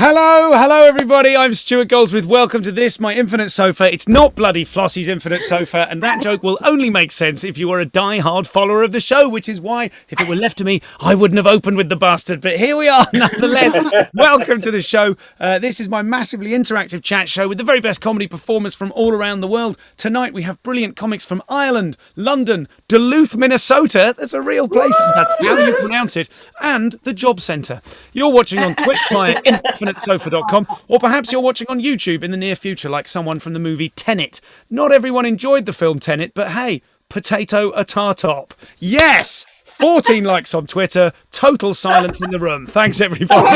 Hello everybody, I'm Stuart Goldsmith. Welcome to this, my infinite sofa. It's not bloody Flossie's infinite sofa, and that joke will only make sense if you are a die-hard follower of the show, which is why, if it were left to me, I wouldn't have opened with the bastard. But here we are, nonetheless. Welcome to the show. This is my massively interactive chat show with the very best comedy performers from all around the world. Tonight we have brilliant comics from Ireland, London, Duluth, Minnesota. That's a real place, that's how you pronounce it, and the Job Centre. You're watching on Twitch via infinitesofa.com, or perhaps you're watching on YouTube in the near future like someone from the movie Tenet. Not everyone enjoyed the film Tenet, but hey, potato a tartop. Yes! 14 likes on Twitter, total silence in the room. Thanks, everybody.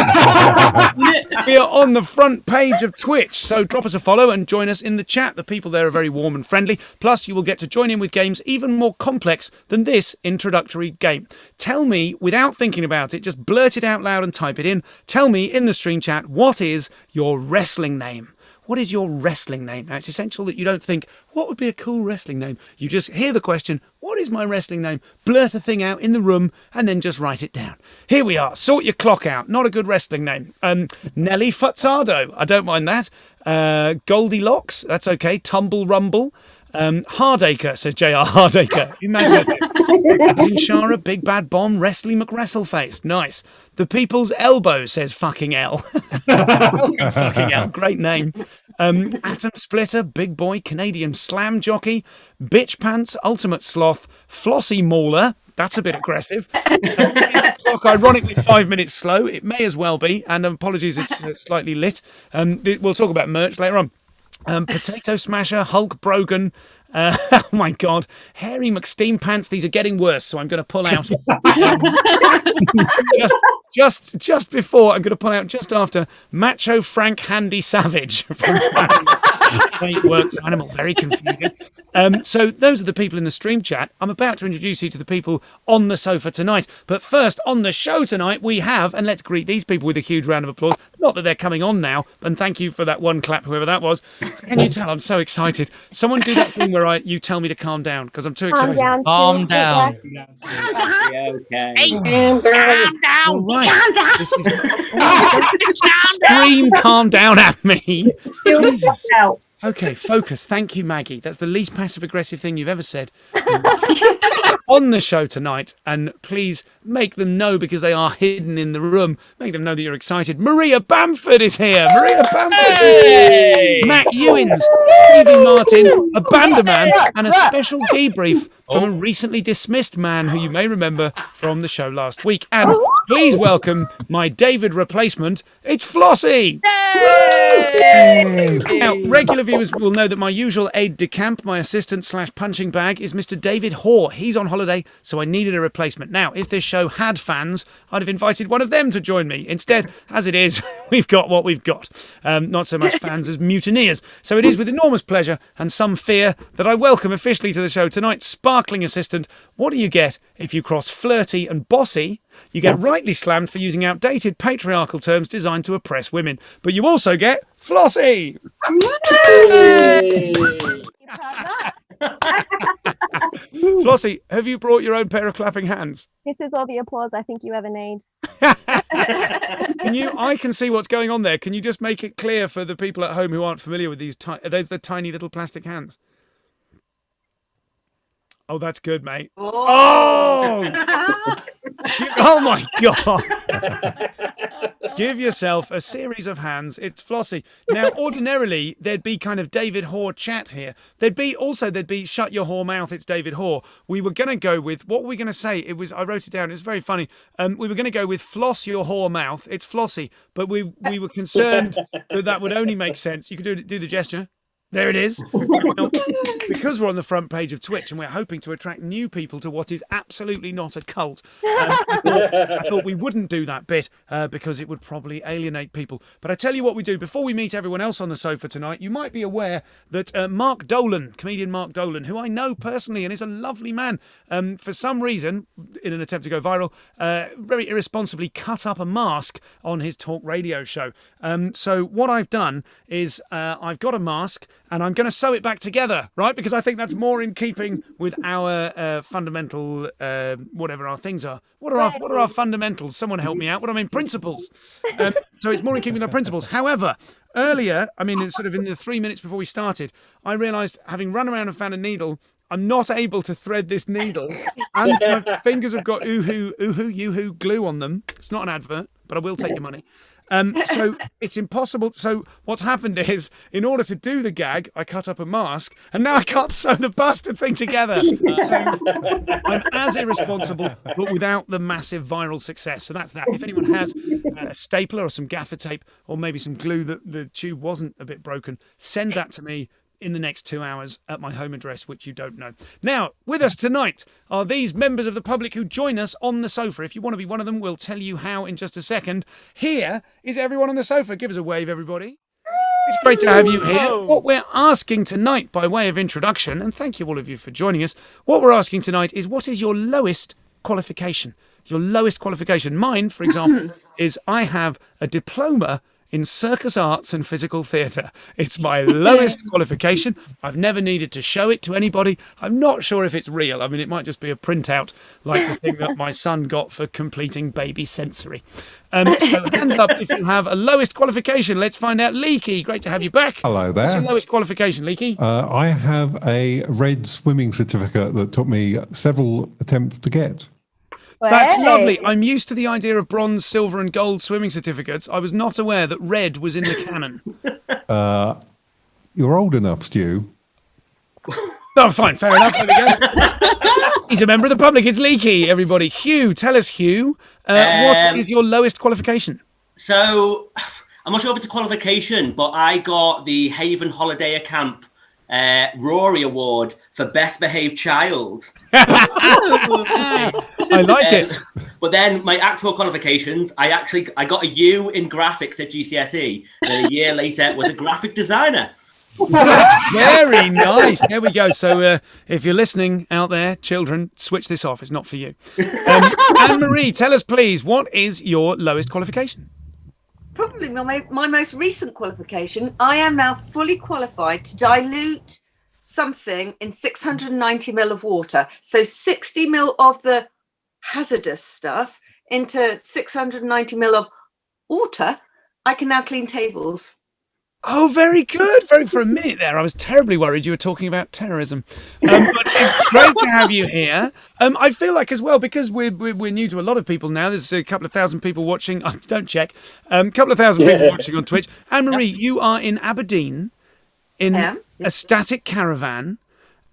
We are on the front page of Twitch, so drop us a follow and join us in the chat. The people there are very warm and friendly. Plus, you will get to join in with games even more complex than this introductory game. Tell me, without thinking about it, just blurt it out loud and type it in. Tell me in the stream chat, what is your wrestling name? What is your wrestling name? Now, it's essential that you don't think, what would be a cool wrestling name? You just hear the question, what is my wrestling name? Blurt a thing out in the room and then just write it down. Here we are. Sort your clock out. Not a good wrestling name. Nelly Fuzzardo. I don't mind that. Goldilocks. That's okay. Tumble Rumble. Hardacre, says JR Hardacre. Imagine Zinshara, Big Bad Bomb, Wrestling McWrestleface. Nice. The People's Elbow, says fucking L. Welcome, fucking L. Great name. Atom Splitter, Big Boy, Canadian Slam Jockey, Bitch Pants, Ultimate Sloth, Flossie Mauler. That's a bit aggressive. Clock, ironically, 5 minutes slow. It may as well be. And apologies, it's slightly lit. We'll talk about merch later on. Potato Smasher, Hulk Brogan, oh my God, Hairy McSteam Pants. These are getting worse, so I'm going to pull out. Just before, I'm going to pull out just after Macho Frank Handy Savage from Great Work for Animal. Very confusing. So those are the people in the stream chat. I'm about to introduce you to the people on the sofa tonight. But first, on the show tonight, we have, and let's greet these people with a huge round of applause. Not that they're coming on now, and thank you for that one clap, whoever that was. Can you tell I'm so excited? Someone do that thing where you tell me to calm down, because I'm too excited. Calm down. Okay. Calm down. All right. Scream calm down at me. Jesus. Okay, focus. Thank you, Maggie. That's the least passive-aggressive thing you've ever said on the show tonight. And please make them know, because they are hidden in the room, make them know that you're excited. Maria Bamford is here. Maria Bamford. Hey! Matt Ewins, Stevie Martin, Abandoman, and a special debrief from a recently dismissed man who you may remember from the show last week. And please welcome my David replacement. It's Flossie. Hey! Now, regular viewers will know that my usual aide de camp, my assistant / punching bag, is Mr. David Hoare. He's on holiday, so I needed a replacement. Now, if this show had fans, I'd have invited one of them to join me. Instead, as it is, we've got what we've got. Not so much fans as mutineers. So it is with enormous pleasure and some fear that I welcome officially to the show tonight, sparkling assistant. What do you get if you cross flirty and bossy? You get rightly slammed for using outdated patriarchal terms designed to oppress women. But you also get Flossie! Flossie, have you brought your own pair of clapping hands? This is all the applause I think you ever need. I can see what's going on there. Can you just make it clear for the people at home who aren't familiar with these? Are those the tiny little plastic hands? Oh, that's good, mate. Oh! Oh my God! Give yourself a series of hands. It's Flossie. Now, ordinarily, there'd be kind of David Hoare chat here. There'd be shut your whore mouth, it's David Hoare. We were going to go with, what were we going to say? I wrote it down. It was very funny. We were going to go with floss your whore mouth. It's Flossie. But we were concerned that would only make sense. You could do the gesture. There it is. Now, because we're on the front page of Twitch and we're hoping to attract new people to what is absolutely not a cult, I thought we wouldn't do that bit because it would probably alienate people. But I tell you what we do. Before we meet everyone else on the sofa tonight, you might be aware that comedian Mark Dolan, who I know personally and is a lovely man, for some reason, in an attempt to go viral, very irresponsibly cut up a mask on his talk radio show. So what I've done is I've got a mask and I'm going to sew it back together, right? Because I think that's more in keeping with our fundamental, whatever our things are. What are our fundamentals? Someone help me out. What do I mean? Principles. So it's more in keeping with our principles. However, earlier, I mean, it's sort of in the 3 minutes before we started, I realised, having run around and found a needle, I'm not able to thread this needle, and my fingers have got yoo-hoo glue on them. It's not an advert, but I will take your money. So it's impossible. So what's happened is, in order to do the gag, I cut up a mask, and now I can't sew the bastard thing together. So I'm as irresponsible, but without the massive viral success. So that's that. If anyone has a stapler or some gaffer tape, or maybe some glue that the tube wasn't a bit broken, send that to me in the next 2 hours at my home address, which you don't know. Now, with us tonight are these members of the public who join us on the sofa. If you want to be one of them, we'll tell you how in just a second. Here is everyone on the sofa. Give us a wave, everybody. It's great to have you here. What we're asking tonight, by way of introduction, and thank you all of you for joining us, what we're asking tonight is, what is your lowest qualification? Your lowest qualification. Mine, for example, is I have a diploma in circus arts and physical theatre. It's my lowest qualification. I've never needed to show it to anybody. I'm not sure if it's real. I mean, it might just be a printout like the thing that my son got for completing baby sensory. So hands up if you have a lowest qualification. Let's find out. Leaky, great to have you back. Hello there. What's your lowest qualification, Leaky? I have a red swimming certificate that took me several attempts to get. That's lovely. I'm used to the idea of bronze, silver and gold swimming certificates. I was not aware that red was in the canon. You're old enough, Stu. Oh, fine. Fair enough. There we go. He's a member of the public. It's Leaky, everybody. Hugh, tell us, Hugh, what is your lowest qualification? So, I'm not sure if it's a qualification, but I got the Haven Holiday Camp Rory Award for Best Behaved Child. I like it. But then my actual qualifications, I got a U in graphics at GCSE, and then a year later was a graphic designer. That's very nice. There we go. So if you're listening out there, children, switch this off. It's not for you. Anne-Marie, tell us, please, what is your lowest qualification? Probably my most recent qualification. I am now fully qualified to dilute something in 690 ml of water. So 60 ml of the hazardous stuff into 690 ml of water. I can now clean tables. Oh, very good. For a minute there, I was terribly worried you were talking about terrorism. But it's great to have you here. I feel like as well, because we're new to a lot of people now, there's a couple of thousand people watching. Don't check. A couple of thousand people watching on Twitch. Anne-Marie, you are in Aberdeen in a static caravan.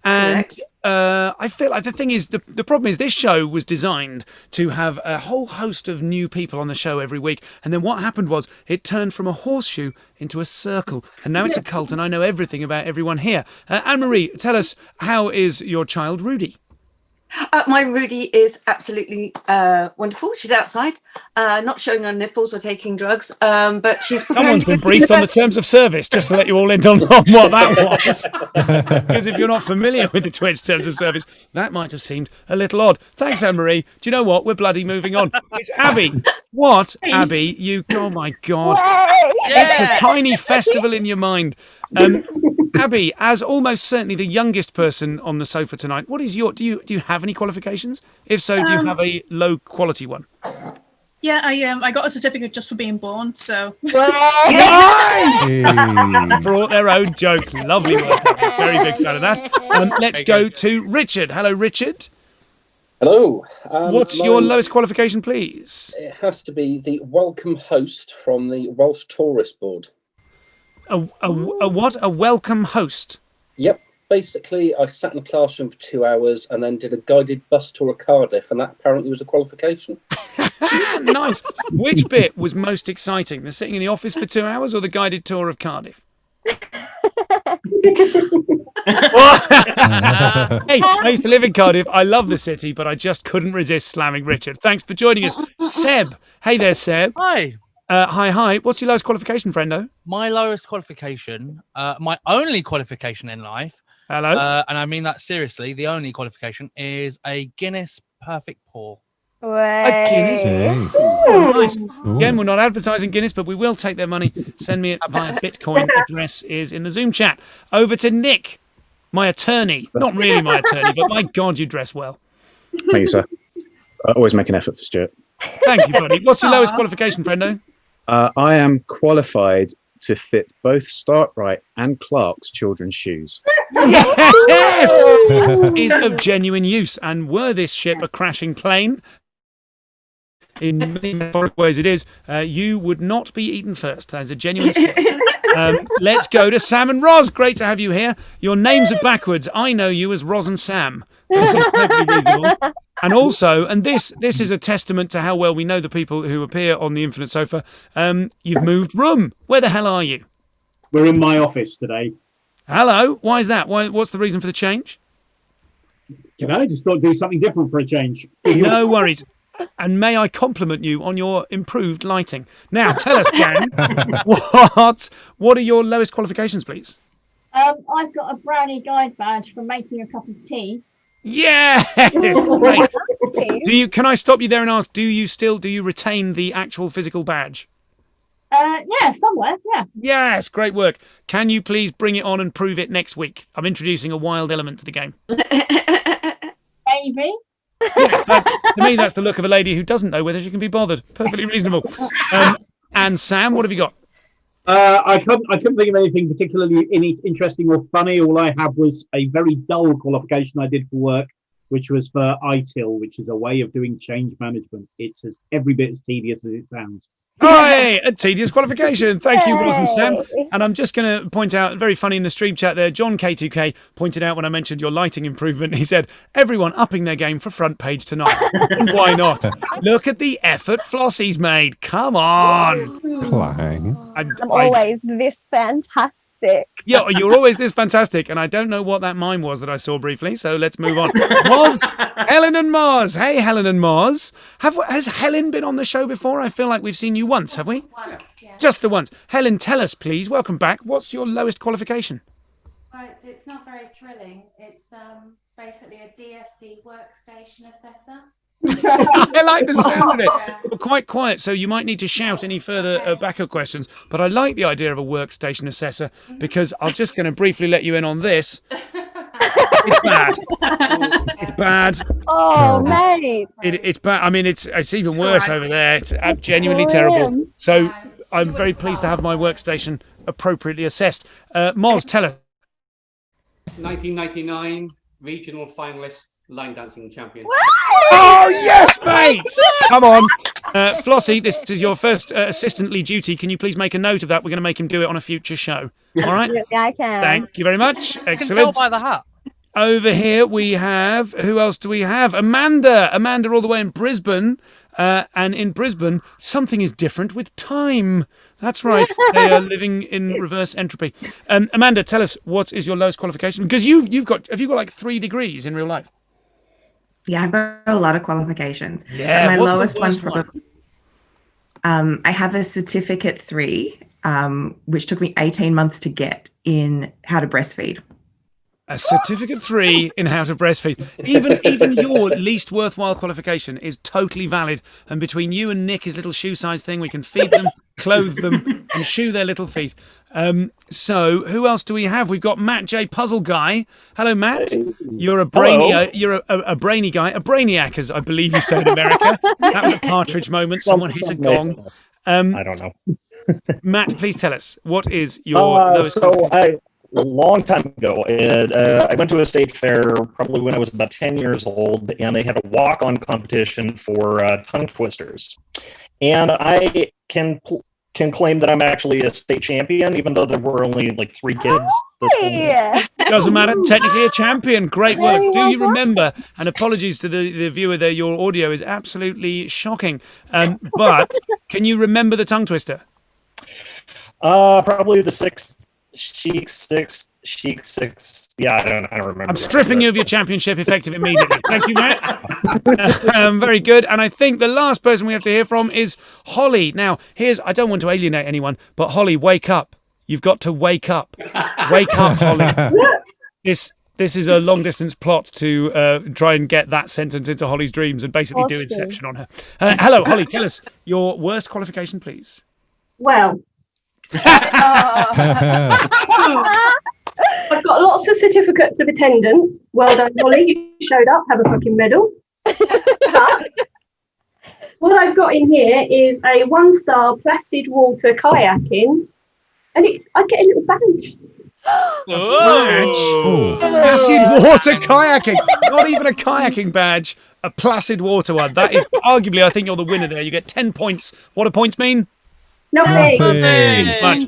And I feel like the thing is, the problem is this show was designed to have a whole host of new people on the show every week. And then what happened was it turned from a horseshoe into a circle. And now it's a cult and I know everything about everyone here. Anne-Marie, tell us, how is your child, Rudy? My Rudy is absolutely wonderful. She's outside, not showing her nipples or taking drugs, but she's preparing. Someone's been briefed on the terms of service, just to let you all in on what that was. Because if you're not familiar with the Twitch terms of service, that might have seemed a little odd. Thanks, Anne-Marie. Do you know what? We're bloody moving on. It's Abby. What, Abby? Oh my God. It's the tiny festival in your mind. Abby, as almost certainly the youngest person on the sofa tonight, what is do you have any qualifications? If so, do you have a low quality one? Yeah, I got a certificate just for being born, so. Nice! Brought their own jokes. Lovely work. Very big fan of that. Let's go to Richard. Hello, Richard. Hello. What's your lowest qualification, please? It has to be the welcome host from the Welsh Tourist Board. A what? A welcome host? Yep. Basically, I sat in a classroom for 2 hours and then did a guided bus tour of Cardiff, and that apparently was a qualification. Nice. Which bit was most exciting? The sitting in the office for 2 hours or the guided tour of Cardiff? Hey, I used to live in Cardiff. I love the city, but I just couldn't resist slamming Richard. Thanks for joining us. Seb. Hey there, Seb. Hi. Hi. What's your lowest qualification, friendo? My lowest qualification, my only qualification in life. Hello. And I mean that seriously. The only qualification is a Guinness Perfect Pour. A Guinness. Way. Oh, nice. Ooh. Again, we're not advertising Guinness, but we will take their money. Send me it via Bitcoin. Address is in the Zoom chat. Over to Nick, my attorney. Not really my attorney, but my God, you dress well. Thank you, sir. I always make an effort for Stuart. Thank you, buddy. What's your lowest qualification, friendo? I am qualified to fit both Starkbright and Clark's children's shoes. Yes! Is of genuine use. And were this ship a crashing plane, in many metaphoric ways it is, you would not be eaten first. That is a genuine skill. Let's go to Sam and Roz. Great to have you here. Your names are backwards. I know you as Roz and Sam. This is perfectly reasonable. And also, and this is a testament to how well we know the people who appear on the Infinite Sofa, you've moved room. Where the hell are you? We're in my office today. Hello. Why is that? What's the reason for the change? Just thought I'd do something different for a change. No worries. And may I compliment you on your improved lighting. Now, tell us, gang, what are your lowest qualifications, please? I've got a brownie guide badge for making a cup of tea. Yes! Great. Can I stop you there and ask, do you retain the actual physical badge? Yeah, somewhere, yeah. Yes, great work. Can you please bring it on and prove it next week? I'm introducing a wild element to the game. Maybe. Yeah, to me, that's the look of a lady who doesn't know whether she can be bothered. Perfectly reasonable. And Sam, what have you got? I couldn't think of anything particularly interesting or funny. All I had was a very dull qualification I did for work, which was for ITIL, which is a way of doing change management. It's every bit as tedious as it sounds. Hey, a tedious qualification. Thank you, Roz and Sam. And I'm just going to point out, very funny in the stream chat there, John K2K pointed out when I mentioned your lighting improvement, he said, everyone upping their game for front page tonight. And why not? Look at the effort Flossie's made. Come on. Clang. I'm always this fantastic. Yeah, you're always this fantastic, and I don't know what that mime was that I saw briefly, so let's move on. Moz, Helen and Moz. Hey, Helen and Moz. Has Helen been on the show before? I feel like we've seen you once, have we? Once, yeah. Just the once. Helen, tell us, please. Welcome back. What's your lowest qualification? Well, it's not very thrilling. It's basically a DSC workstation assessor. I like the sound of it. We're quite quiet, so you might need to shout any further backup questions. But I like the idea of a workstation assessor because I'm just going to briefly let you in on this. It's bad. It's bad. Oh, mate. It's bad. I mean, it's even worse over there. It's genuinely terrible. So I'm very pleased to have my workstation appropriately assessed. Moz, tell us. 1999 regional finalist line dancing champion. Oh, yes, mate! Come on. Flossie, this is your first assistantly duty. Can you please make a note of that? We're going to make him do it on a future show. All right? Yeah, I can. Thank you very much. You can Excellent. tell by the hat. Over here we have, who else do we have? Amanda all the way in Brisbane. And in Brisbane, something is different with time. That's right. They are living in reverse entropy. Amanda, tell us, what is your lowest qualification? Because have you got like 3 degrees in real life? Yeah, I've got a lot of qualifications. Yeah, my what's the lowest one worst probably. I have a certificate 3, which took me 18 months to get in how to breastfeed. A certificate 3 in how to breastfeed. Even your least worthwhile qualification is totally valid. And between you and Nick's little shoe size thing, we can feed them, clothe them, and shoe their little feet. So who else do we have? We've got Matt J. Puzzle Guy. Hello, Matt. You're a brainy, you're a brainy guy, a brainiac, as I believe you say in America. That was a Partridge moment. Someone hit a gong. I don't know. Matt, please tell us, what is your lowest qualification? A long time ago, I went to a state fair probably when I was about 10 years old, and they had a walk-on competition for tongue twisters. And I can claim that I'm actually a state champion, even though there were only like 3 kids. Doesn't matter. Technically a champion. Great work. Do you remember? And apologies to the viewer there. Your audio is absolutely shocking. But can you remember the tongue twister? Probably the Chic six. Yeah, I don't remember. I'm stripping you of your championship effective immediately. Thank you, Matt. Very good. And I think the last person we have to hear from is Holly. Now, I don't want to alienate anyone, but Holly, wake up. You've got to wake up. Wake up, Holly. This This is a long distance plot to try and get that sentence into Holly's dreams and basically do Awesome. Inception on her. Hello, Holly. Tell us your worst qualification, please. Well, I've got lots of certificates of attendance. Well done, Holly. You showed up. Have a fucking medal. But what I've got in here is a 1-star placid water kayaking, and I get a little badge. Acid water kayaking. Not even a kayaking badge. A placid water one. That is arguably, I think you're the winner there. You get 10 points. What do points mean? Nothing. Much.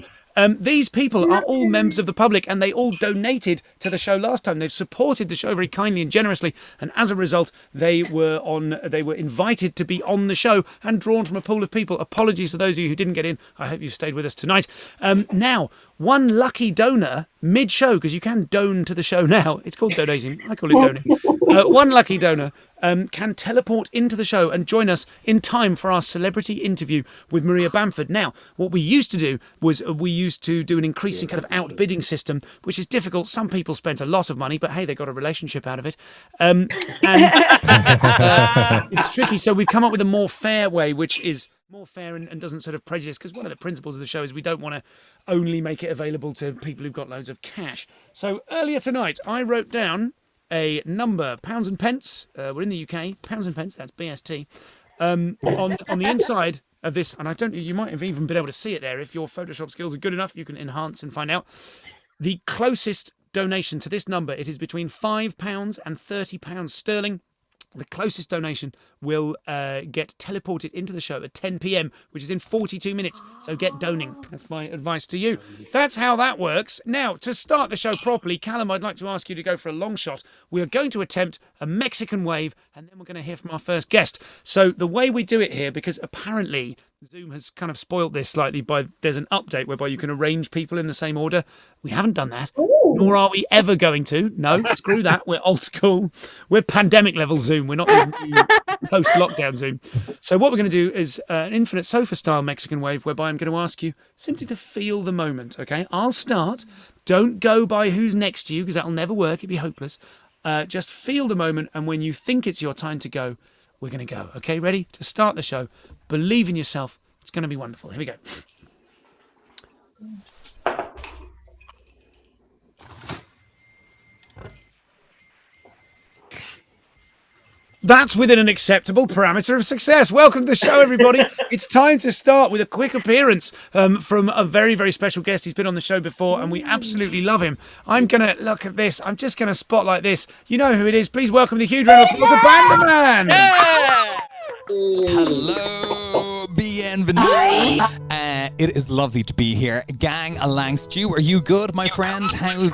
These people are all members of the public, and they all donated to the show last time. They've supported the show very kindly and generously, and as a result, they were invited to be on the show and drawn from a pool of people. Apologies to those of you who didn't get in. I hope you stayed with us tonight. Now, one lucky donor mid-show, because you can done to the show now. It's called donating. I call it donating. One lucky donor can teleport into the show and join us in time for our celebrity interview with Maria Bamford. Now, what we used to do was we used to do an increasing kind of outbidding system, which is difficult. Some people spent a lot of money, but hey, they got a relationship out of it. And it's tricky. So we've come up with a more fair way, which is more fair and doesn't sort of prejudice, because one of the principles of the show is we don't want to only make it available to people who've got loads of cash. So earlier tonight, I wrote down a number, pounds and pence. We're in the UK, pounds and pence, that's BST. On the inside of this, and you might have even been able to see it there. If your Photoshop skills are good enough, you can enhance and find out. The closest donation to this number, it is between £5 and £30 sterling. The closest donation will get teleported into the show at 10 p.m, which is in 42 minutes. So get doning. That's my advice to you. That's how that works. Now, to start the show properly, Callum, I'd like to ask you to go for a long shot. We are going to attempt a Mexican wave, and then we're going to hear from our first guest. So the way we do it here, because apparently Zoom has kind of spoiled this slightly there's an update whereby you can arrange people in the same order. We haven't done that. Nor are we ever going to. No, screw that. We're old school. We're pandemic level Zoom. We're not even post-lockdown Zoom. So what we're going to do is an infinite sofa style Mexican wave, whereby I'm going to ask you simply to feel the moment, okay? I'll start. Don't go by who's next to you, because that'll never work. It'd be hopeless. Just feel the moment, and when you think it's your time to go, we're going to go. Okay, ready? To start the show. Believe in yourself. It's going to be wonderful. Here we go. That's within an acceptable parameter of success. Welcome to the show, everybody. It's time to start with a quick appearance from a very, very special guest. He's been on the show before, and we absolutely love him. I'm going to look at this. I'm just going to spotlight this. You know who it is. Please welcome the huge round of applause, Abandoman. Hello, bienvenue. It is lovely to be here. Gang along. Stu, are you good, my friend? How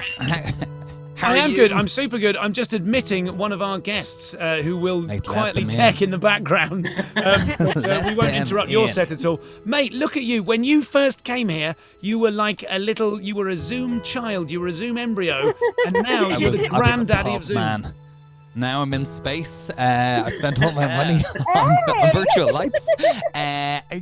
I am good. I'm super good. I'm just admitting one of our guests who will quietly tech in the background. We won't interrupt your set at all. Mate, look at you. When you first came here, you were like you were a Zoom child. You were a Zoom embryo. And now you're the granddaddy of Zoom. Man. Now I'm in space. I spent all my money on virtual lights.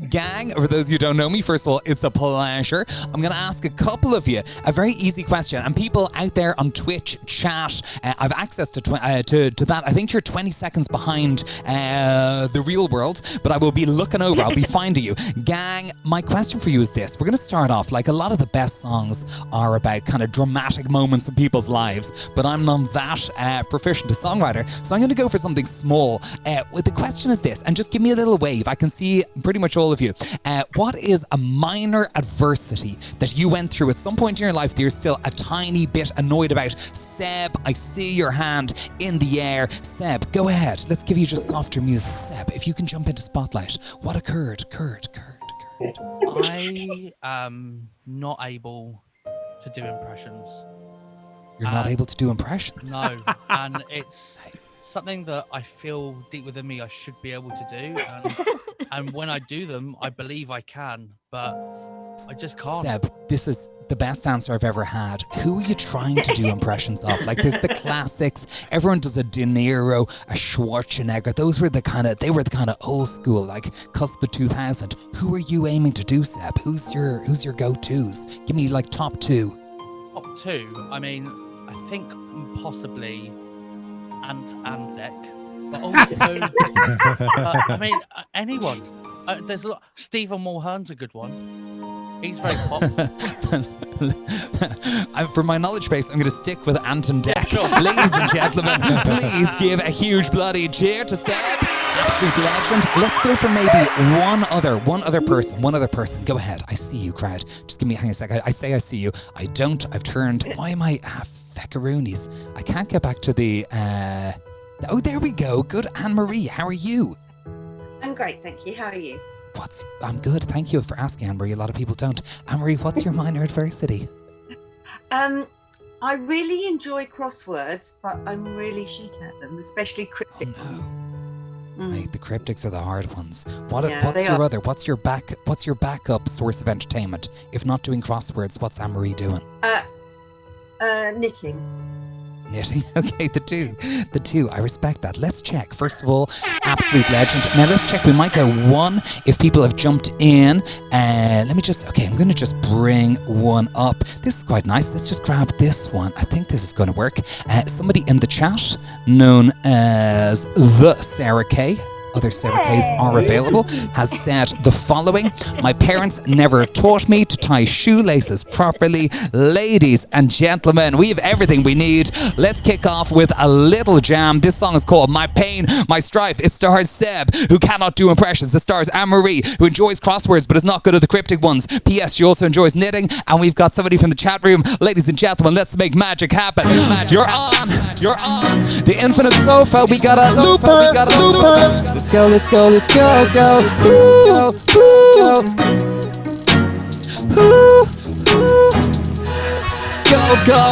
Gang, for those who don't know me, first of all, it's a pleasure. I'm going to ask a couple of you a very easy question. And people out there on Twitch chat, I've access to that. I think you're 20 seconds behind the real world, but I will be looking over. I'll be finding you. Gang, my question for you is this. We're going to start off, like a lot of the best songs are about kind of dramatic moments in people's lives, but I'm not that proficient to songwriting. So I'm going to go for something small. The question is this, and just give me a little wave. I can see pretty much all of you. What is a minor adversity that you went through at some point in your life that you're still a tiny bit annoyed about? Seb, I see your hand in the air. Seb, go ahead. Let's give you just softer music. Seb, if you can jump into Spotlight. What occurred? I am not able to do impressions. You're not able to do impressions? No, and it's something that I feel deep within me I should be able to do. And when I do them, I believe I can, but I just can't. Seb, this is the best answer I've ever had. Who are you trying to do impressions of? Like, there's the classics. Everyone does a De Niro, a Schwarzenegger. They were the kind of old school, like cusp of 2000. Who are you aiming to do, Seb? Who's your go-tos? Give me like top two. Top two? I mean, I think possibly and deck, but also, I mean, anyone. There's a lot. Stephen Mulhern's a good one. He's very pop. For my knowledge base, I'm going to stick with Ant and Deck. Ladies and gentlemen, please give a huge bloody cheer to Seb. Absolute legend. Let's go for maybe one other person. Go ahead. I see you, crowd. Just give me, hang on a second. I say I see you. I don't. I've turned. Why am I? Feckaroonies. I can't get back to the. Oh, there we go. Good. Anne-Marie, how are you? I'm great, thank you. How are you? I'm good. Thank you for asking, Anne-Marie. A lot of people don't. Anne-Marie, what's your minor adversity? I really enjoy crosswords, but I'm really shit at them, especially cryptic ones. Mate, the cryptics are the hard ones. What's your backup source of entertainment? If not doing crosswords, what's Anne-Marie doing? Knitting. Knitting. Okay, the two. I respect that. Let's check. First of all, absolute legend. Now let's check. We might go one if people have jumped in. I'm going to just bring one up. This is quite nice. Let's just grab this one. I think this is going to work. Somebody in the chat, known as the Sarah K. Other Sarah K's are available, has said the following: my parents never taught me to tie shoelaces properly. Ladies and gentlemen, we have everything we need. Let's kick off with a little jam. This song is called My Pain, My Strife. It stars Seb, who cannot do impressions. It stars Anne-Marie, who enjoys crosswords but is not good at the cryptic ones. P.S. She also enjoys knitting. And we've got somebody from the chat room. Ladies and gentlemen, let's make magic happen. You're on the infinite sofa. We got a looper. Let's go. Go.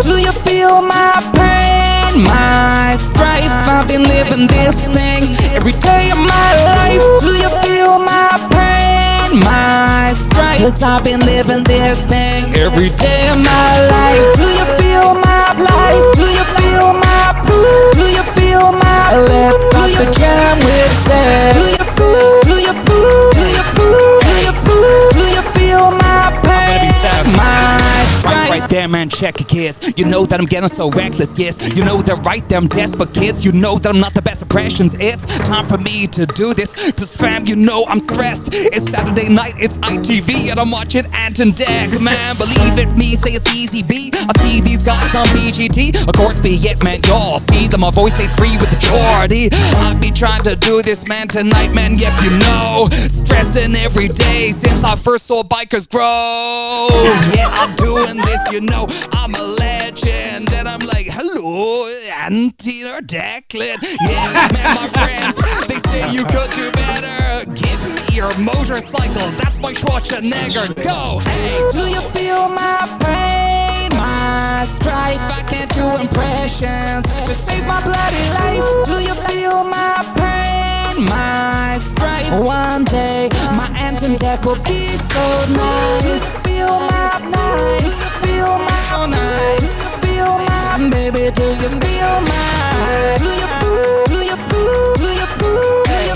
Do you feel my pain, my strife? I've been living this thing every day of my life. Do you feel my pain, my strife? 'Cause I've been living this thing every day of my life. Do you feel my life? Do you feel my poo? Do you feel my? Let's start the jam with Seb. Do you feel? Do you feel? Do you feel? Do you feel? Do you feel my pain? My strife. Right there, man, check it, kids. You know that I'm getting so reckless, yes. You know that right there, I'm desperate, kids. You know that I'm not the best impressions. It's time for me to do this. 'Cause fam, you know I'm stressed. It's Saturday night, it's ITV, and I'm watching Ant and Deck. Man, believe it, me, say it's easy, B. I see these guys on BGT. Of course, be it, man, y'all see them. My voice ain't free with the Jordy. I be trying to do this, man, tonight, man, yep, you know. Stressing every day since I first saw bikers grow. Yeah, I'm doing this, you know, I'm a legend. And I'm like, hello, Auntie or Declan. Yeah, man, my friends, they say you could do better. Give me your motorcycle, that's my Schwarzenegger. Go, hey, do you feel my pain, my strife? I can't do impressions to save my bloody life. Do you feel my pain, my strife? One day, my Ant and Deck will be so nice. Do you feel my nice? Do you feel my so nice? Do you feel my baby? Do you feel my? Do you feel? Do you feel? Do you feel? Hey,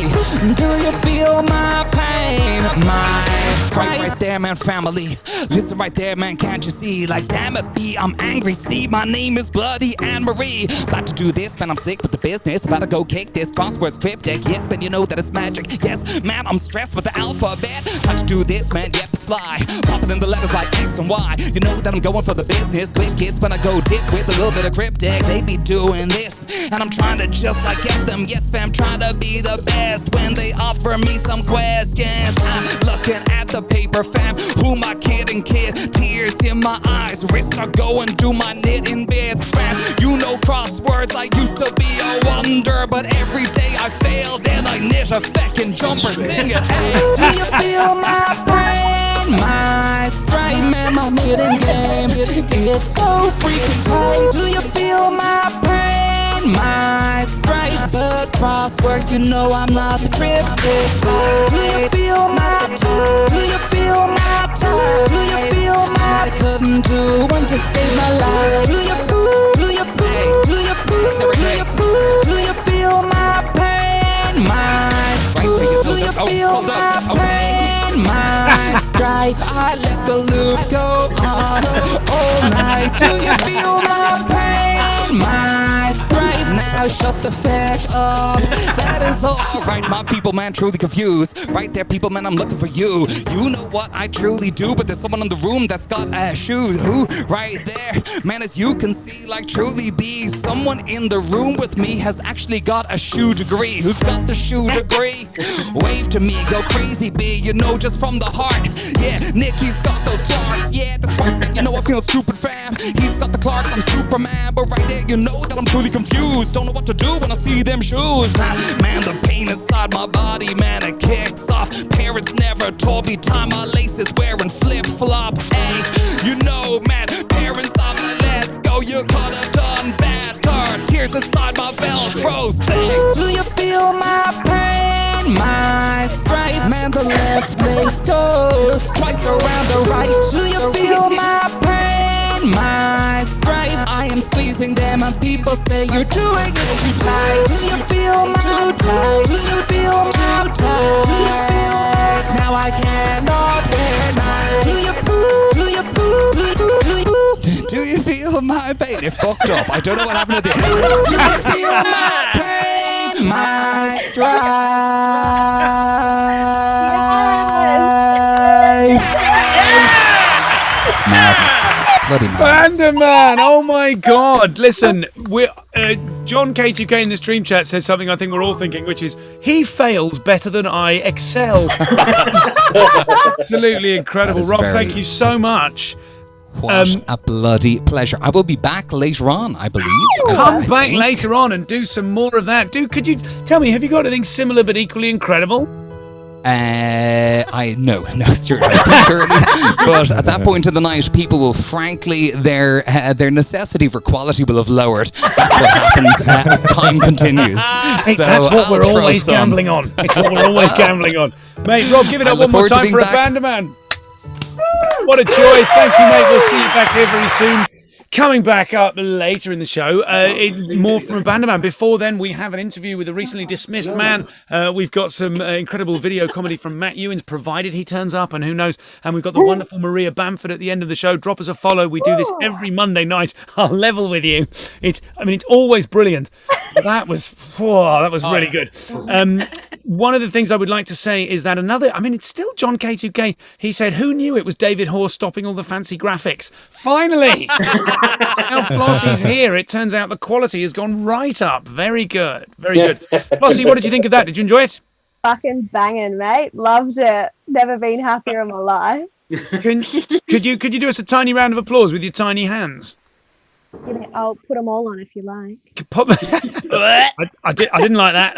do you feel my pain, my strife? Right there, man, family. Listen right there, man, can't you see? Like, damn it, B, I'm angry, see? My name is Bloody Anne-Marie. About to do this, man, I'm slick with the business. About to go kick this crosswords cryptic. Yes, man, you know that it's magic. Yes, man, I'm stressed with the alphabet. About to do this, man, yep, it's fly. Popping in the letters like X and Y. You know that I'm going for the business. Quick hits when I go dip with a little bit of cryptic. They be doing this, and I'm trying to just like get them. Yes, fam, trying to be the best when they offer me some questions. I'm looking at the paper, fam. Who am I kidding, kid? Tears in my eyes, wrists are going to my knitting bits, fam. You know crosswords, I used to be a wonder, but every day I fail, then I knit a feckin' jumper. Sing it, hey. Do you feel my pain, my strife? Man, my knitting game is so freaking tight. Do you feel my pain, my strife? But crosswords, you know I'm not the cryptic type. Do you feel my type? Do you feel my type? Do you feel my? I couldn't do one to save my life. Do you feel? Do you feel? Do you feel? Do you feel? Do you feel my pain, my strife? Do you feel my pain, my strife? strife. I let the loop go on all night. Do you feel my pain, my strife? Now shut the fuck up. That is alright, my people, man, truly confused. Right there, people, man, I'm looking for you. You know what I truly do, but there's someone in the room that's got shoes. Who? Right there, man, as you can see, like truly be someone in the room with me has actually got a shoe degree. Who's got the shoe degree? Wave to me, go crazy, B. You know, just from the heart. Yeah, Nick, he's got those Clarks. Yeah, the spark, man, you know I feel stupid, fam. He's got the Clarks, I'm Superman. But right there, you know that I'm truly confused. Don't know what to do when I see them shoes. Man, the pain inside my body, man, it kicks off. Parents never told me tie my laces wearing flip-flops. Hey, you know, man, parents are like, let's go. You could have done better. Tears inside my Velcro. Say, do you feel my pain, my strife? Man, the left lace goes twice around the right. Do you feel my pain, my strife? I am squeezing them and people say you're doing it too tight. Do you feel my too tight? Do you feel my too tight? Do you feel now I cannot bear night? Do you feel my pain? It fucked up. I don't know what happened to this. Do you feel my pain, my strife? It's madness. It's bloody madness. Abandoman! Oh my God! Listen, we're John K2K in the stream chat says something I think we're all thinking, which is he fails better than I excel. Absolutely incredible, Rob. Thank you so much. What a bloody pleasure. I will be back later on, I believe. Come back later on and do some more of that. Could you tell me, have you got anything similar but equally incredible? No, Stuart, I think early. But at that point in the night, people will frankly, their necessity for quality will have lowered. That's what happens as time continues. Hey, so that's what we're always gambling on. It's what we're always gambling on. Mate, Rob, give it up one more time for Abandoman. What a joy. Thank you, mate. We'll see you back here very soon. Coming back up later in the show, more from Abandoman. Before then, we have an interview with a recently dismissed man. We've got some incredible video comedy from Matt Ewins, provided he turns up, and who knows. And we've got the wonderful Maria Bamford at the end of the show. Drop us a follow. We do this every Monday night. I'll level with you. It's always brilliant. That was really good. One of the things I would like to say is that it's still John K2K. He said, who knew it was David Hoare stopping all the fancy graphics? Finally! Now Flossie's here. It turns out the quality has gone right up. Very good. Very good. Flossie, what did you think of that? Did you enjoy it? Fucking banging, mate. Loved it. Never been happier in my life. Could you do us a tiny round of applause with your tiny hands? I'll put them all on if you like. I didn't like that.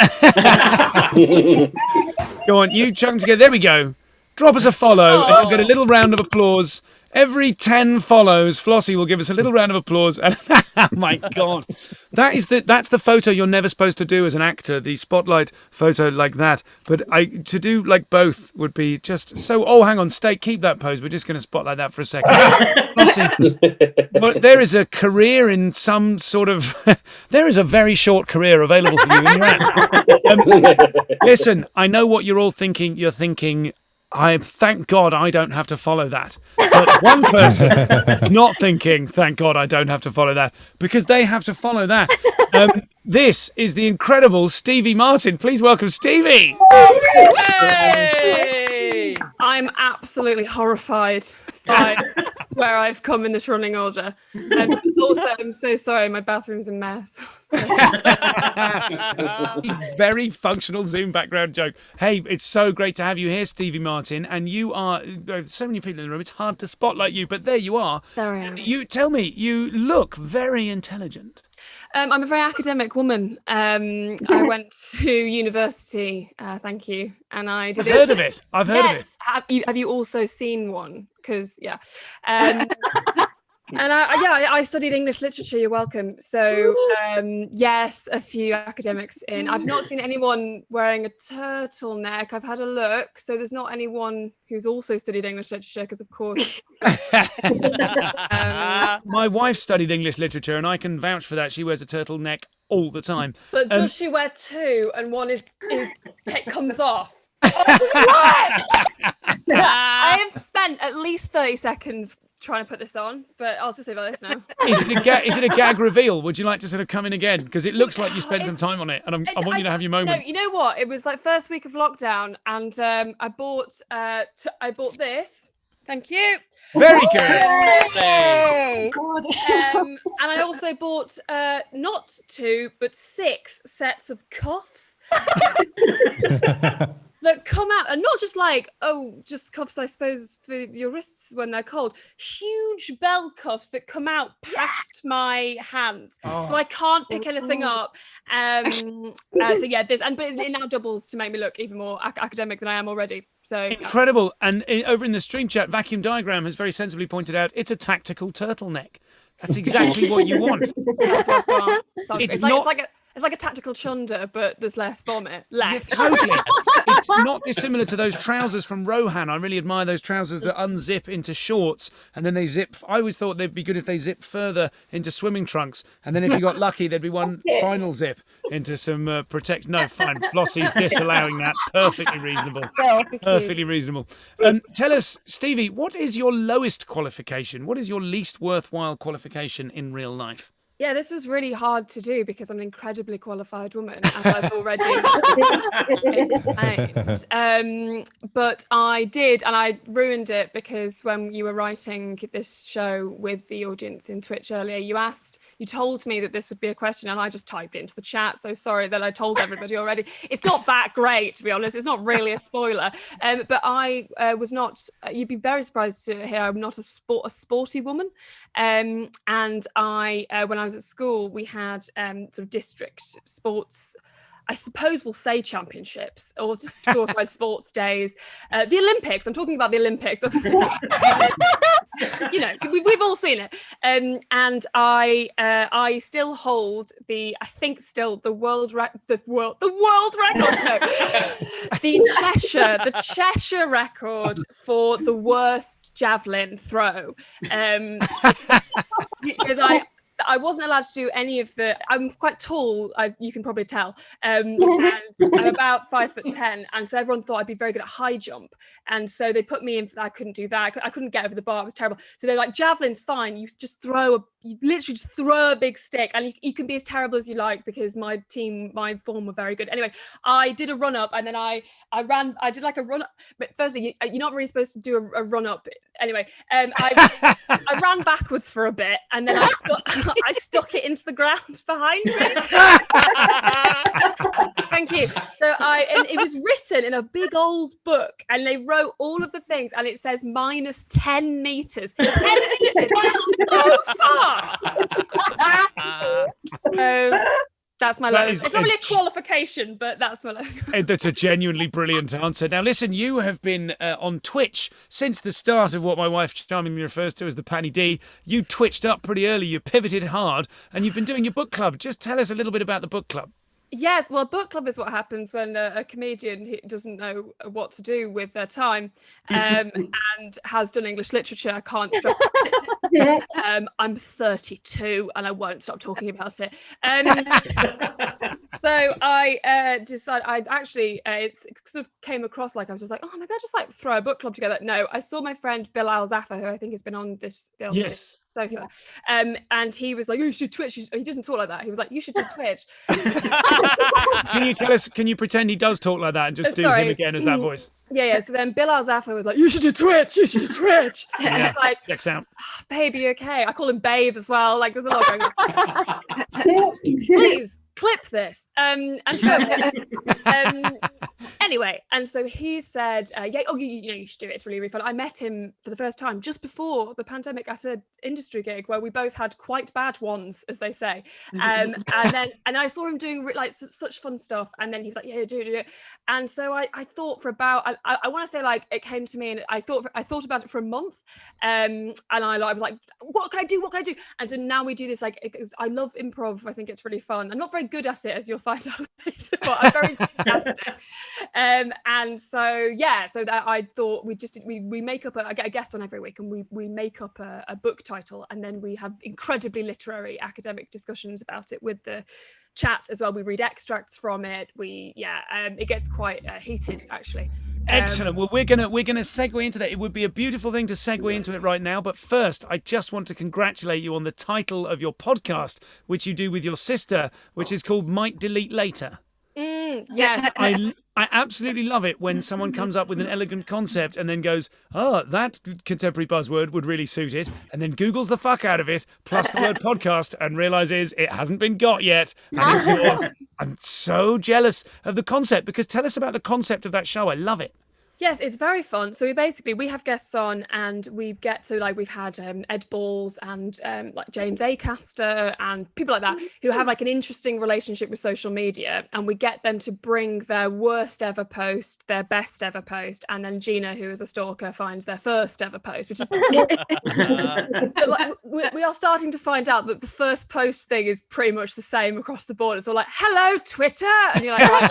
Go on, you chunk together. There we go. Drop us a follow and you'll get a little round of applause. Every 10 follows, Flossie will give us a little round of applause. And oh my God. That's the photo you're never supposed to do as an actor, the spotlight photo like that. But to do like both would be just so. Oh, hang on, keep that pose. We're just going to spotlight that for a second. Flossie, but there is a career in some sort of. There is a very short career available for you in your act. Listen, I know what you're all thinking. You're thinking, thank God I don't have to follow that. But one person is not thinking, thank God I don't have to follow that, because they have to follow that. This is the incredible Stevie Martin. Please welcome Stevie. Hey! I'm absolutely horrified by where I've come in this running order. Also, I'm so sorry, my bathroom's a mess. Very functional Zoom background joke. Hey, it's so great to have you here, Stevie Martin. And you are, there's so many people in the room, it's hard to spotlight you, but there you are. There I am. You tell me, you look very intelligent. I'm a very academic woman. I went to university, thank you. And I did I've heard of it. I've heard of it. Have you also seen one? Because, yeah. And I studied English literature. You're welcome. So yes, a few academics in. I've not seen anyone wearing a turtleneck. I've had a look. So there's not anyone who's also studied English literature, because of course. My wife studied English literature, and I can vouch for that. She wears a turtleneck all the time. But does she wear two, and one comes off? Oh, what? I have spent spent at least 30 seconds trying to put this on, but I'll just say about this now. Is it a gag reveal? Would you like to sort of come in again? Because it looks like you spent some time on it, and I want you to have your moment. No, you know what? It was like first week of lockdown, and I bought this. Thank you. Very good. Yay! And I also bought not 2 but 6 sets of cuffs that come out, and not just like, just cuffs, I suppose, for your wrists when they're cold. Huge bell cuffs that come out past my hands, so I can't pick anything up. So yeah, but it now doubles to make me look even more academic than I am already. So incredible. And over in the stream chat, Vacuum Diagram has very sensibly pointed out it's a tactical turtleneck. That's exactly what you want. That's what I've got. It's like a tactical chunder, but there's less vomit. Less. Yeah, totally. It's not dissimilar to those trousers from Rohan. I really admire those trousers that unzip into shorts and then they zip. I always thought they'd be good if they zip further into swimming trunks. And then if you got lucky, there'd be one final zip into some protect. No, fine. Flossie's disallowing that. Perfectly reasonable. Perfectly reasonable. Tell us, Stevie, what is your lowest qualification? What is your least worthwhile qualification in real life? Yeah, this was really hard to do because I'm an incredibly qualified woman, as I've already explained. But I did, and I ruined it because when you were writing this show with the audience in Twitch earlier, you told me that this would be a question, and I just typed it into the chat. So sorry that I told everybody already. It's not that great, to be honest. It's not really a spoiler. But I was not. You'd be very surprised to hear I'm not a sporty woman. And I, when I was at school, we had sort of district sports, I suppose we'll say championships, or just glorified sports days. The Olympics, I'm talking about the Olympics. You know, we've all seen it. And I still hold the world record. No, the Cheshire record for the worst javelin throw. Because I wasn't allowed to do any of the. I'm quite tall. You can probably tell. And I'm about 5'10", and so everyone thought I'd be very good at high jump. And so they put me in. I couldn't do that. I couldn't get over the bar. It was terrible. So they're like, javelin's fine. You literally just throw a big stick, and you can be as terrible as you like because my form were very good. Anyway, I did a run up, and then I ran. I did like a run up. But firstly, you're not really supposed to do a run up. Anyway, I ran backwards for a bit, and then I stuck it into the ground behind me. Thank you. So and it was written in a big old book, and they wrote all of the things, and it says minus 10 meters. 10 meters. So far. That's my lowest. It's not really a qualification, but that's my lowest. That's a genuinely brilliant answer. Now, listen, you have been on Twitch since the start of what my wife charmingly refers to as the Panny D. You twitched up pretty early, you pivoted hard, and you've been doing your book club. Just tell us a little bit about the book club. Yes, well, book club is what happens when a comedian doesn't know what to do with their time and has done English literature. I can't stress it. I'm 32 and I won't stop talking about it. So I decided it sort of came across like I was just like, oh, maybe I'll just like throw a book club together. No, I saw my friend Bill Al-Zafar, who I think has been on this. Yes. Sofa. And he was like, oh, you should Twitch. He didn't talk like that. He was like, you should do Twitch. Can you pretend he does talk like that and just do him again as that voice? Yeah. So then Bill Al-Zafar was like, you should do Twitch. You should do Twitch. And Yeah, he's like, checks out. oh, baby, okay. I call him Babe as well. Like, there's a lot going on. Please clip this. And show it. Anyway, and so he said, you should do it. It's really, really fun. I met him for the first time just before the pandemic at an industry gig where we both had quite bad ones, as they say. And I saw him doing like such fun stuff. And then he was like, yeah, do it. And so I thought for about, I want to say like it came to me and I thought about it for a month. And I was like, what can I do? What can I do? And so now we do this, like, I love improv. I think it's really fun. I'm not very good at it, as you'll find out later, but I'm very fantastic. And so that I thought we make up I get a guest on every week, and we make up a book title, and then we have incredibly literary academic discussions about it with the chat as well. We read extracts from it. It gets quite heated actually. Excellent. Well, we're gonna segue into that. It would be a beautiful thing to segue into it right now. But first, I just want to congratulate you on the title of your podcast, which you do with your sister, which is called Might Delete Later. Yes. I absolutely love it when someone comes up with an elegant concept and then goes, oh, that contemporary buzzword would really suit it, and then Googles the fuck out of it, plus the word podcast, and realizes it hasn't been got yet. And it's yours. I'm so jealous of the concept, because tell us about the concept of that show. I love it. Yes, it's very fun. So we have guests on, and we've had Ed Balls and like James Acaster and people like that who have like an interesting relationship with social media, and we get them to bring their worst ever post, their best ever post, and then Gina, who is a stalker, finds their first ever post, which is but like, we are starting to find out that the first post thing is pretty much the same across the board. It's all like, hello Twitter, and you're like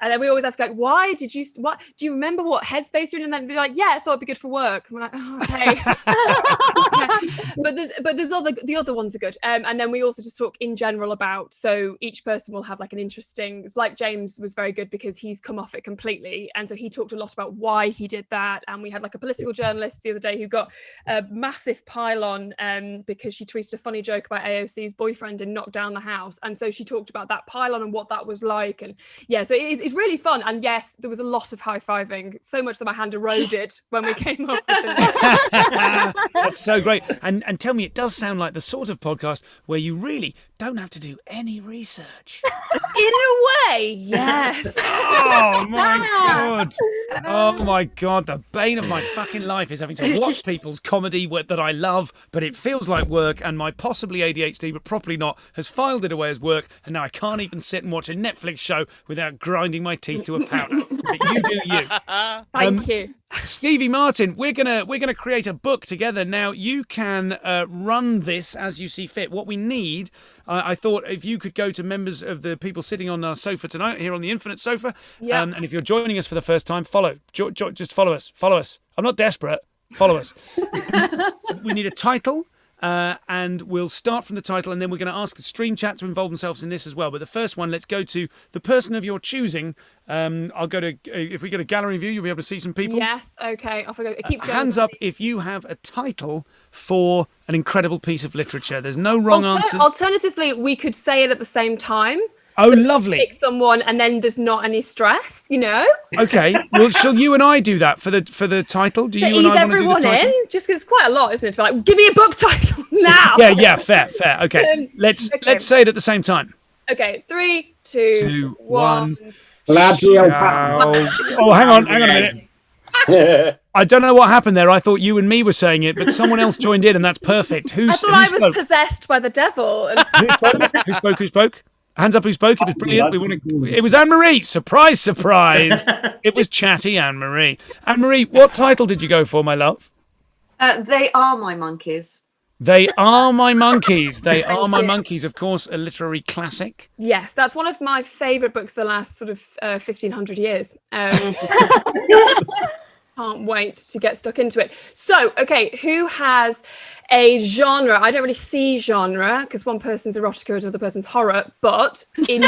and then we always ask, like, what do you remember what headspace you're in? And then be like, yeah, I thought it'd be good for work. And we're like, oh, okay. But there's the other ones are good. And then we also just talk in general about, so each person will have like an interesting, like James was very good because he's come off it completely. And so he talked a lot about why he did that. And we had like a political journalist the other day who got a massive pile-on because she tweeted a funny joke about AOC's boyfriend and knocked down the house. And so she talked about that pile-on and what that was like. And yeah, so it's really fun. And yes, there was a lot of high-fiving, so much that my hand eroded when we came up with it. That's so great. And tell me, it does sound like the sort of podcast where you really don't have to do any research. In a way, yes. Oh my god. Oh my god. The bane of my fucking life is having to watch people's comedy that I love, but it feels like work, and my possibly ADHD, but probably not, has filed it away as work, and now I can't even sit and watch a Netflix show without grinding my teeth to a powder. But you do you. Thank you. Stevie Martin, we're gonna create a book together. Now you can run this as you see fit. What we need, I thought, if you could go to members of the people sitting on our sofa tonight, here on the Infinite Sofa, and if you're joining us for the first time, just follow us. Follow us. I'm not desperate. Follow us. We need a title. And we'll start from the title, and then we're going to ask the stream chat to involve themselves in this as well. But the first one, let's go to the person of your choosing. I'll go to, if we go to gallery view, you'll be able to see some people. Yes, okay. Off I go. It keeps going. Hands up if you have a title for an incredible piece of literature. There's no wrong answers. Alternatively, we could say it at the same time. Oh, so lovely. Pick someone, and then there's not any stress, you know? Okay. Well, shall you and I do that for the title? Do to you and ease I everyone want to do the title? in? Just because it's quite a lot, isn't it? To be like, give me a book title now. Yeah, fair. Okay. Let's say it at the same time. Okay, 3, 2, 1. Oh, hang on a minute. I don't know what happened there. I thought you and me were saying it, but someone else joined in, and that's perfect. I thought I was possessed by the devil. Who spoke? Hands up who spoke. It was brilliant. It was Anne-Marie. Surprise. It was chatty Anne-Marie. Anne-Marie, what title did you go for, my love? They Are My Monkeys. They Are My Monkeys. They Are My Monkeys, of course, a literary classic. Yes, that's one of my favourite books the last sort of 1,500 years. Can't wait to get stuck into it. So, okay, who has a genre? I don't really see genre because one person's erotica and the other person's horror, but in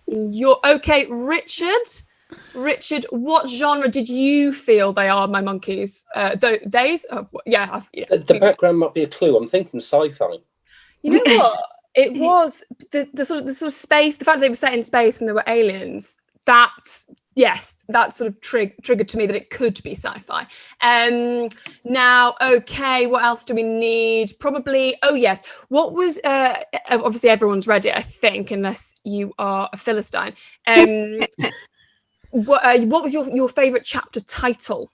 your okay, Richard, what genre did you feel They Are My Monkeys? The background might be a clue. I'm thinking sci-fi. You know what? It was the sort of space. The fact that they were set in space and there were aliens. That sort of triggered to me that it could be sci-fi. Now, okay, what else do we need? Probably, oh yes, what was, obviously everyone's read it, I think, unless you are a Philistine. What was your favourite chapter title?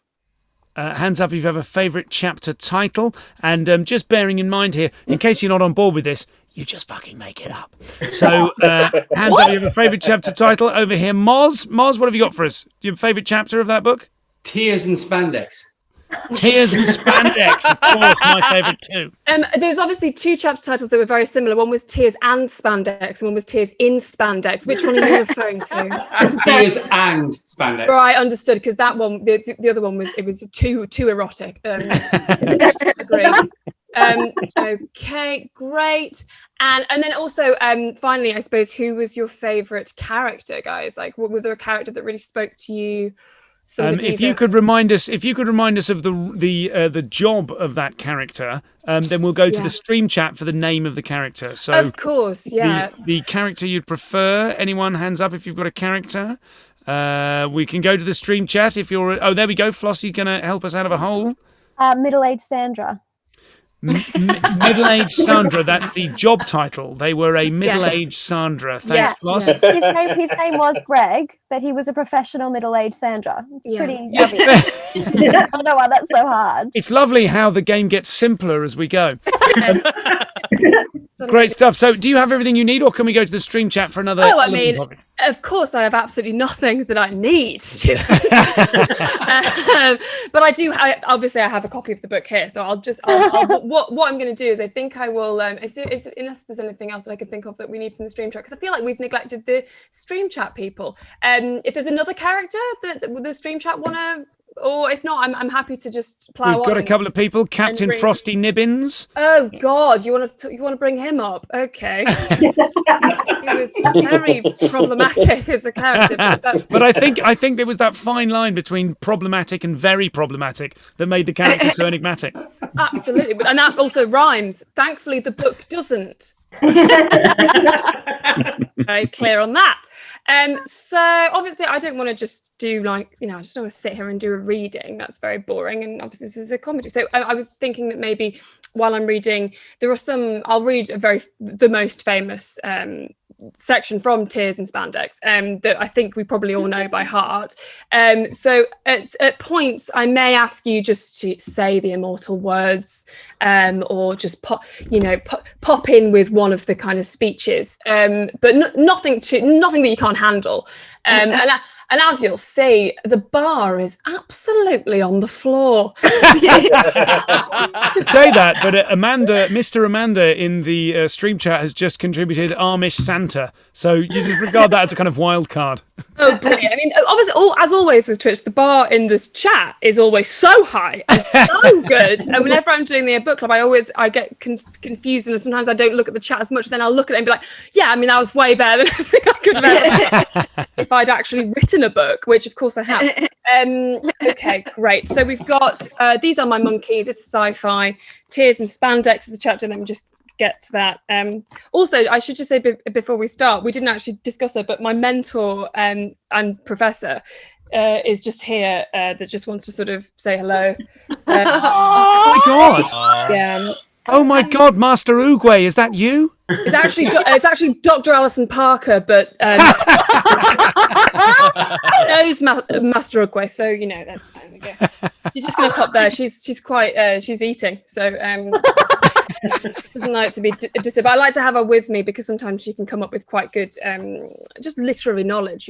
Hands up if you have a favourite chapter title. And just bearing in mind here, in case you're not on board with this, you just fucking make it up. So hands up if you have a favourite chapter title. Over here, Moz, what have you got for us? Do you have a favourite chapter of that book? Tears and Spandex. Tears and Spandex, of course, my favourite too. There's obviously two chapter titles that were very similar. One was Tears and Spandex, and one was Tears in Spandex. Which one are you referring to? Tears and Spandex. Right, understood. Because that one, the other one was too erotic. Agree. Okay, great. And then also, finally, I suppose, who was your favorite character, guys? Like, was there a character that really spoke to you? If you could remind us of the job of that character, then we'll go to the stream chat for the name of the character. So, of course, yeah. The character you'd prefer. Anyone, hands up if you've got a character. We can go to the stream chat if you're. Oh, there we go. Flossie's going to help us out of a hole. Middle-aged Sandra. Middle-aged Sandra, that's the job title. They were a middle-aged Sandra. Thanks, Floss. His name was Greg, but he was a professional middle-aged Sandra. It's pretty obvious. I don't know why that's so hard. It's lovely how the game gets simpler as we go. Great stuff. So do you have everything you need, or can we go to the stream chat for another topic? Of course, I have absolutely nothing that I need, Stuart. But I do. Obviously, I have a copy of the book here, so what I'm going to do is I think I will. Unless there's anything else that I can think of that we need from the stream chat, because I feel like we've neglected the stream chat people. If there's another character that the stream chat want to. Or if not, I'm happy to just plow on. We've got a couple of people. Captain Frosty Nibbins. Oh God, you want to bring him up? Okay. He was very problematic as a character. But I think there was that fine line between problematic and very problematic that made the character so enigmatic. Absolutely, and that also rhymes. Thankfully, the book doesn't. Very clear on that. So obviously I don't want to just do I just don't want to sit here and do a reading. That's very boring, and obviously this is a comedy. So I was thinking that maybe while I'm reading, I'll read the most famous section from Tears and Spandex that I think we probably all know by heart. So at points I may ask you just to say the immortal words, or just pop in with one of the kind of speeches, but nothing that you can't handle. And as you'll see, the bar is absolutely on the floor. Say that, but Mr. Amanda in the stream chat has just contributed Amish Santa. So you just regard that as a kind of wild card. Oh, brilliant. I mean, obviously, as always with Twitch, the bar in this chat is always so high and so good. And whenever I'm doing the book club, I get confused, and sometimes I don't look at the chat as much. Then I'll look at it and be like, yeah, I mean, that was way better than I think I could have ever if I'd actually written a book, which of course I have. Okay, great. So we've got These Are My Monkeys. It's a sci-fi. Tears and Spandex is the chapter. Let me just get to that. Also, I should just say before we start, we didn't actually discuss it, but my mentor and professor is just here that just wants to sort of say hello. Oh my God! Yeah. Oh my God, Master Oogway, is that you? It's actually Dr. Alison Parker, but knows Master Oogway, so that's fine. Okay. She's just going to pop there. She's quite she's eating, so doesn't like to be disturbed. I like to have her with me because sometimes she can come up with quite good just literary knowledge,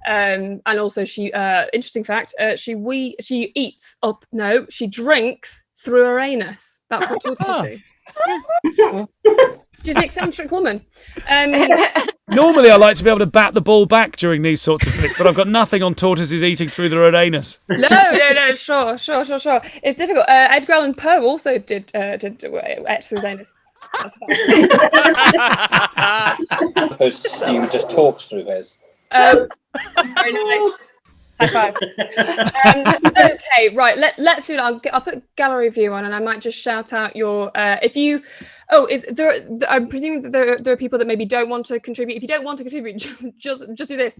and also she interesting fact, she drinks through her anus. That's what tortoises do. She's an eccentric woman. Normally, I like to be able to bat the ball back during these sorts of bits, but I've got nothing on tortoises eating through their own anus. No, sure. It's difficult. Edgar Allan Poe also did etch through his anus. Opposed to Stu just talks through his. Very nice. High five. Okay, right. Let's do that. I'll put gallery view on, and I might just shout out your. If you, is there? I'm presuming that there are people that maybe don't want to contribute. If you don't want to contribute, just do this.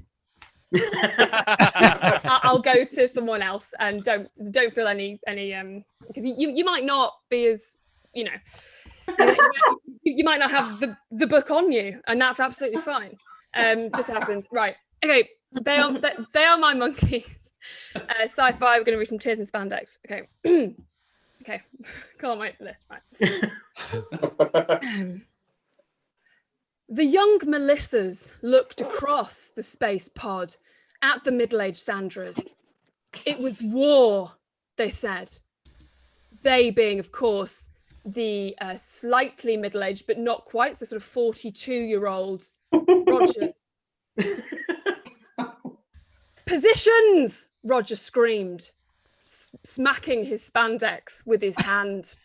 I'll go to someone else, and don't feel any because you might not be as you might not have the book on you, and that's absolutely fine. Just happens, right? Okay. They are my monkeys. Sci-fi. We're going to read from Tears and Spandex. Okay. Okay. Can't wait for this. Right. The young Melissas looked across the space pod at the middle-aged Sandras. It was war, they said. They being, of course, the slightly middle-aged, but not quite, so sort of 42-year-old Rogers. Positions! Roger screamed. smacking his spandex with his hand.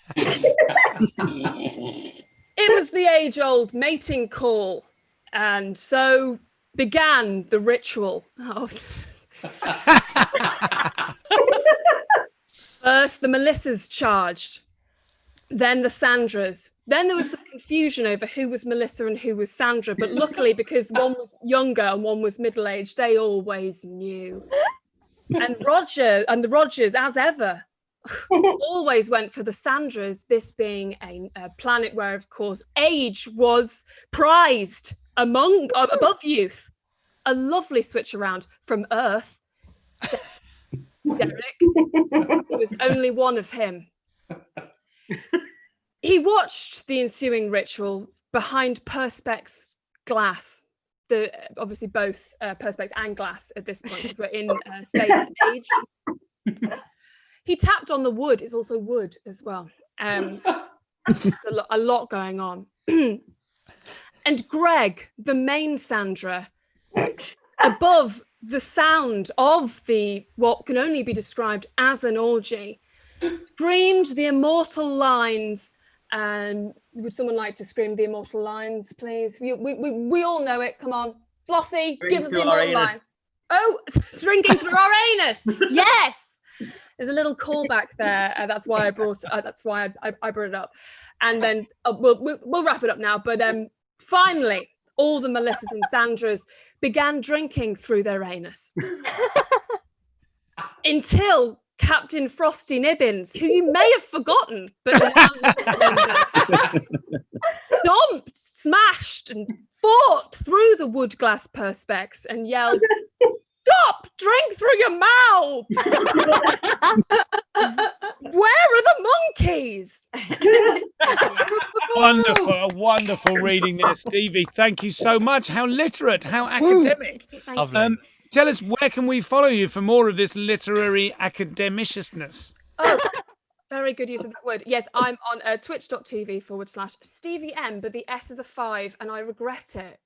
It was the age-old mating call, and so began the ritual. Oh. First, the Melissas charged, then the Sandras. Then there was some confusion over who was Melissa and who was Sandra, but luckily, because one was younger and one was middle-aged, they always knew. And the Rogers, as ever, always went for the Sandras, this being a planet where, of course, age was prized above youth. A lovely switch around from Earth. Derek, there was only one of him. He watched the ensuing ritual behind Perspex glass. Obviously both Perspex and glass at this point, because we're in space age. He tapped on the wood. It's also wood as well. A lot going on. And Greg, the main Sandra, above the sound of what can only be described as an orgy, screamed the immortal lines. And would someone like to scream the immortal lines, please? We all know it. Come on, Flossie, give us the immortal lines. Oh, drinking through our anus. Yes. There's a little callback there. That's why I brought. That's why I brought it up. And then we'll wrap it up now. But finally, all the Melissas and Sandras began drinking through their anus until Captain Frosty Nibbins, who you may have forgotten, but stomped, smashed, and fought through the wood glass perspex and yelled, "Stop! Drink through your mouths! Where are the monkeys?" Wonderful reading there, Stevie. Thank you so much. How literate, how academic. Lovely. Tell us, where can we follow you for more of this literary academiciousness? Oh, very good use of that word. Yes, I'm on twitch.tv/Stevie M, but the S is a 5, and I regret it.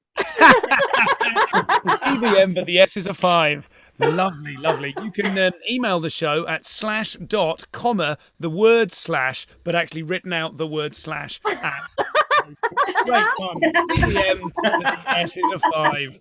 Stevie M, but the S is a 5. Lovely, lovely. You can email the show at /, the word /, but actually written out the word / at. Great fun. Stevie M, the S is a 5.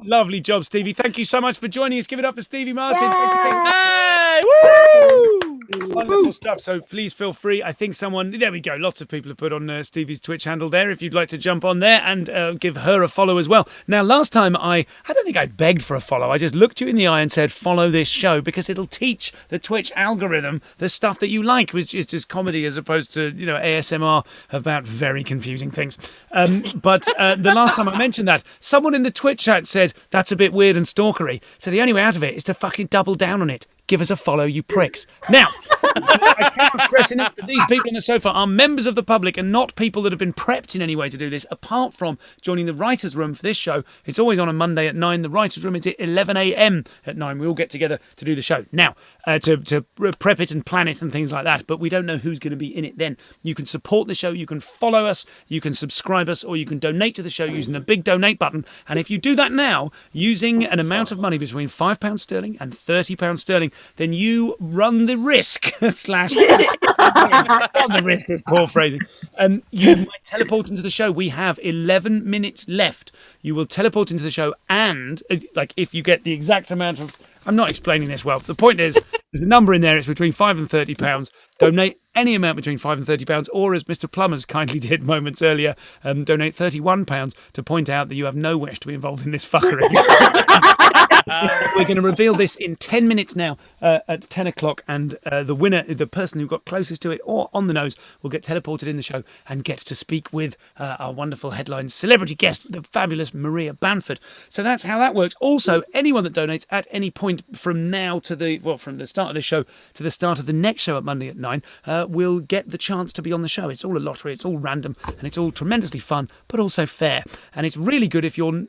Lovely job, Stevie. Thank you so much for joining us. Give it up for Stevie Martin. Hey! Woo! Wonderful stuff. So please feel free. I think there we go. Lots of people have put on Stevie's Twitch handle there. If you'd like to jump on there and give her a follow as well. Now, last time I don't think I begged for a follow. I just looked you in the eye and said, follow this show, because it'll teach the Twitch algorithm the stuff that you like, which is just comedy as opposed to, ASMR about very confusing things. But the last time I mentioned that, someone in the Twitch chat said, that's a bit weird and stalkery. So the only way out of it is to fucking double down on it. Give us a follow, you pricks. Now, I can't stress enough that these people on the sofa are members of the public and not people that have been prepped in any way to do this, apart from joining the writer's room for this show. It's always on a Monday at 9. The writer's room is at 11 a.m. at 9. We all get together to do the show. Now, to prep it and plan it and things like that, but we don't know who's going to be in it then. You can support the show, you can follow us, you can subscribe us, or you can donate to the show using the big donate button. And if you do that now, using an amount of money between £5 sterling and £30 sterling, then you run the risk / run the risk is poor phrasing. You might teleport into the show. We have 11 minutes left. You will teleport into the show, and if you get the exact amount of, I'm not explaining this well. The point is, there's a number in there. It's between £5 and £30. Donate any amount between £5 and £30, or as Mr. Plumbers kindly did moments earlier, donate £31 to point out that you have no wish to be involved in this fuckery. We're going to reveal this in 10 minutes now at 10 o'clock, and the winner, the person who got closest to it or on the nose, will get teleported in the show and get to speak with our wonderful headline celebrity guest, the fabulous Maria Bamford. So that's how that works. Also, anyone that donates at any point from now to from the start of the show to the start of the next show at Monday at 9 will get the chance to be on the show. It's all a lottery, it's all random, and it's all tremendously fun, but also fair. And it's really good if you're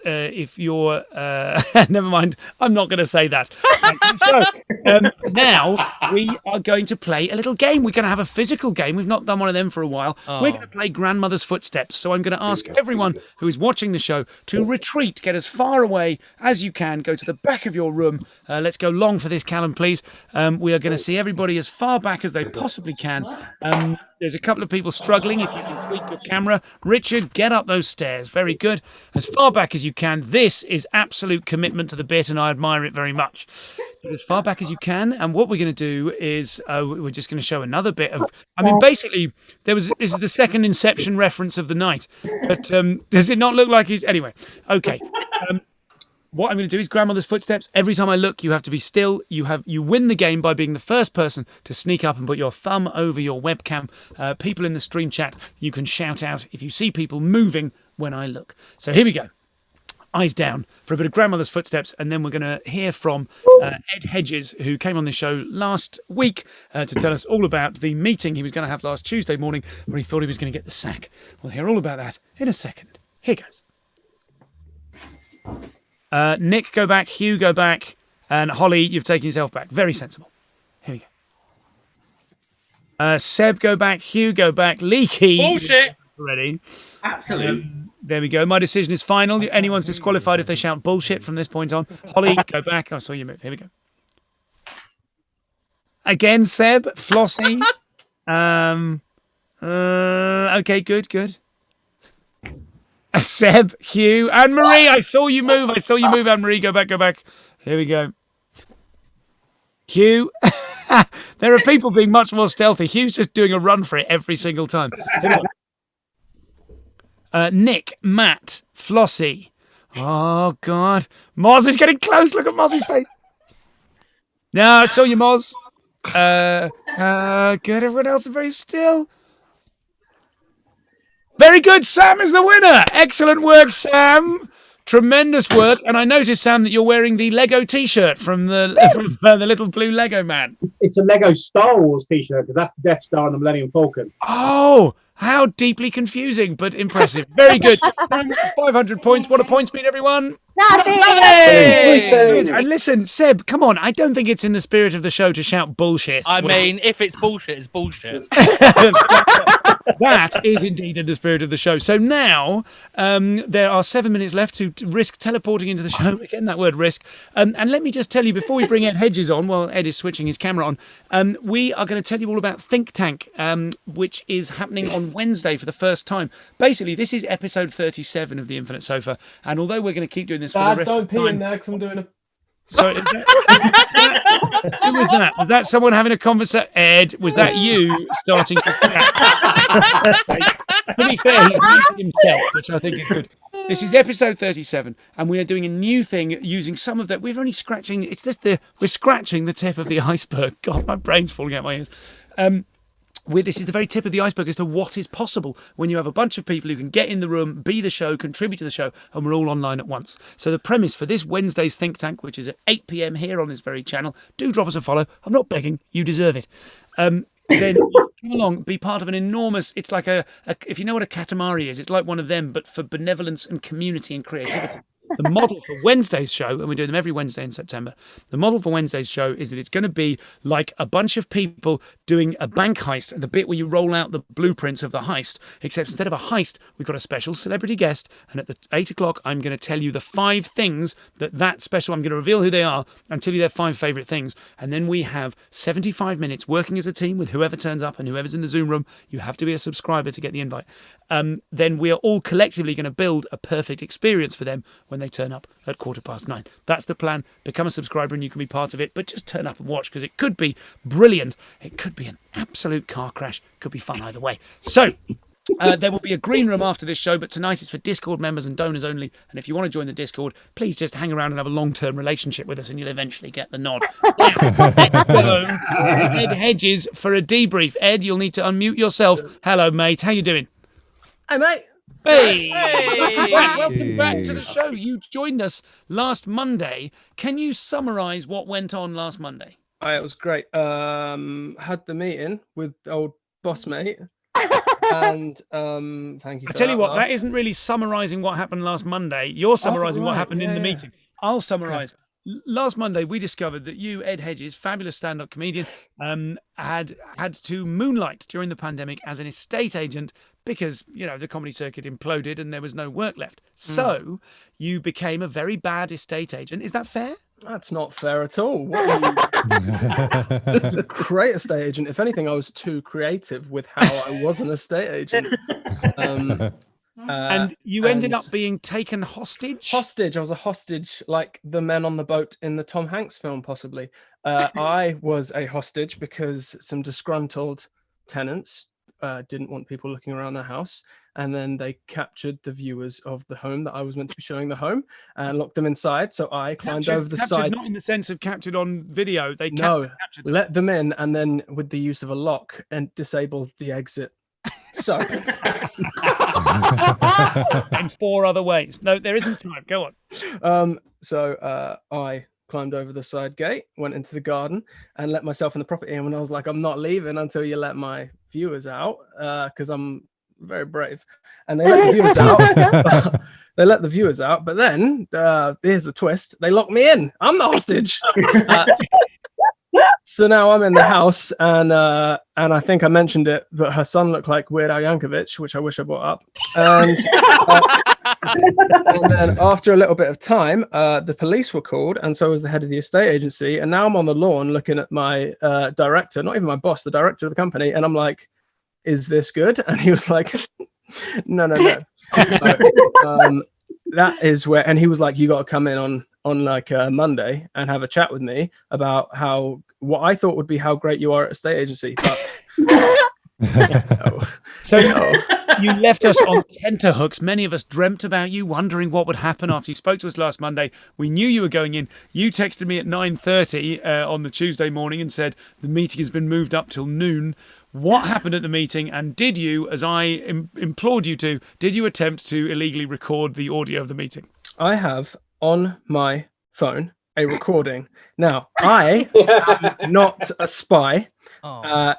never mind. I'm not going to say that. So, now we are going to play a little game. We're going to have a physical game. We've not done one of them for a while. We're going to play Grandmother's Footsteps. So I'm going to ask everyone who is watching the show to retreat, get as far away as you can, go to the back of your room. Let's go long for this, Callum, please. We are going to see everybody as far back as they possibly can. There's a couple of people struggling. If you can tweak your camera. Richard, get up those stairs. Very good. As far back as you can. This is absolute commitment to the bit, and I admire it very much. But as far back as you can. And what we're going to do is we're just going to show another bit of... I mean, basically, this is the second Inception reference of the night. But does it not look like he's... Anyway, okay. What I'm going to do is Grandmother's Footsteps. Every time I look, you have to be still. You win the game by being the first person to sneak up and put your thumb over your webcam. People in the stream chat, you can shout out if you see people moving when I look. So here we go. Eyes down for a bit of Grandmother's Footsteps, and then we're going to hear from Ed Hedges, who came on the show last week to tell us all about the meeting he was going to have last Tuesday morning where he thought he was going to get the sack. We'll hear all about that in a second. Here goes. Nick, go back. Hugh, go back. And Holly, you've taken yourself back. Very sensible. Here we go. Seb, go back. Hugh, go back. Leaky. Bullshit. Ready? Absolute. There we go. My decision is final. Anyone's disqualified if they shout bullshit from this point on. Holly, go back. I saw you move. Here we go. Again, Seb. Flossie. Okay, good. Seb, Hugh, and Marie. I saw you move. Anne Marie. Go back. Here we go. Hugh. There are people being much more stealthy. Hugh's just doing a run for it every single time. Nick, Matt, Flossie. Oh, God. Moz is getting close. Look at Moz's face. No, I saw you, Moz. Good. Everyone else is very still. Very good. Sam is the winner. Excellent work, Sam. Tremendous work. And I noticed, Sam, that you're wearing the Lego T-shirt from the little blue Lego man. It's a Lego Star Wars T-shirt because that's the Death Star and the Millennium Falcon. Oh, how deeply confusing, but impressive. Very good. 500 points. What do points mean, everyone? Nothing. Good. And listen, Seb, come on. I don't think it's in the spirit of the show to shout bullshit. I mean, if it's bullshit, it's bullshit. That is indeed in the spirit of the show. So now there are 7 minutes left to risk teleporting into the show. Again, that word risk. And let me just tell you, before we bring Ed Hedges on, while Ed is switching his camera on, we are going to tell you all about Think Tank, which is happening on Wednesday for the first time. Basically, this is episode 37 of The Infinite Sofa. And although we're going to keep doing this for the rest of the time... Don't pee in there because I'm doing a... So, who was that? Was that someone having a conversation? Ed, was that you starting to chat? To be fair, he's muted himself, which I think is good. This is episode 37, and we are doing a new thing using some of that. We're only scratching. We're scratching the tip of the iceberg. God, my brain's falling out my ears. This is the very tip of the iceberg as to what is possible when you have a bunch of people who can get in the room, be the show, contribute to the show, and we're all online at once. So the premise for this Wednesday's Think Tank, which is at 8 p.m. here on this very channel, do drop us a follow. I'm not begging, you deserve it. Then come along, be part of an enormous, it's like if you know what a Katamari is, it's like one of them, but for benevolence and community and creativity. The model for Wednesday's show, and we're doing them every Wednesday in September, the model for Wednesday's show is that it's going to be like a bunch of people doing a bank heist, the bit where you roll out the blueprints of the heist, except instead of a heist, we've got a special celebrity guest, and at 8 o'clock, I'm going to tell you the 5 things that special, I'm going to reveal who they are and tell you their 5 favourite things, and then we have 75 minutes working as a team with whoever turns up and whoever's in the Zoom room. You have to be a subscriber to get the invite. Then we are all collectively going to build a perfect experience for them when they turn up at 9:15. That's the plan. Become a subscriber and you can be part of it, but just turn up and watch because it could be brilliant. It could be an absolute car crash. It could be fun either way. So there will be a green room after this show, but tonight is for Discord members and donors only. And if you want to join the Discord, please just hang around and have a long-term relationship with us and you'll eventually get the nod. Now, let's go Ed Hedges for a debrief. Ed, you'll need to unmute yourself. Hello, mate. How you doing? Hey, mate. Hey! Welcome back to the show. You joined us last Monday. Can you summarise what went on last Monday? It was great. Had the meeting with old boss mate. And thank you for I tell you what, Mark. that isn't really summarising what happened last Monday. You're summarising what happened in the meeting. I'll summarise. last Monday we discovered that you, Ed Hedges, fabulous stand-up comedian, had to moonlight during the pandemic as an estate agent because, you know, the comedy circuit imploded and there was no work left. So you became a very bad estate agent. Is that fair? That's not fair at all. What are you... I was a great estate agent. If anything, I was too creative with how I was an estate agent. And you ended up being taken hostage? Hostage. I was a hostage, like the men on the boat in the Tom Hanks film, possibly. I was a hostage because some disgruntled tenants didn't want people looking around their house. And then they captured the viewers of the home that I was meant to be showing the home and locked them inside. So I climbed over the side. Not in the sense of captured on video. They captured them. Let them in, and then with the use of a lock and disabled the exit. So and 4 other ways. No, there isn't time. Go on. So I climbed over the side gate, went into the garden, and let myself in the property. And when I was like, I'm not leaving until you let my viewers out, because I'm very brave. And they let the viewers out. They let the viewers out, but then here's the twist: they locked me in. I'm the hostage. So now I'm in the house, and I think I mentioned it, but her son looked like Weird Al Yankovic, which I wish I brought up. And then after a little bit of time, the police were called, and so was the head of the estate agency. And now I'm on the lawn looking at my director, not even my boss, the director of the company, and I'm like, "Is this good?" And he was like, "No." That is where, and he was like, "You got to come in on like Monday and have a chat with me about what I thought would be how great you are at a estate agency." But So you left us on tenterhooks. Many of us dreamt about you, wondering what would happen after you spoke to us last Monday. We knew you were going in. You texted me at 9:30 on the Tuesday morning and said the meeting has been moved up till noon. What happened at the meeting? And did you, as I implored you to, did you attempt to illegally record the audio of the meeting? I have on my phone a recording. Now, I am not a spy.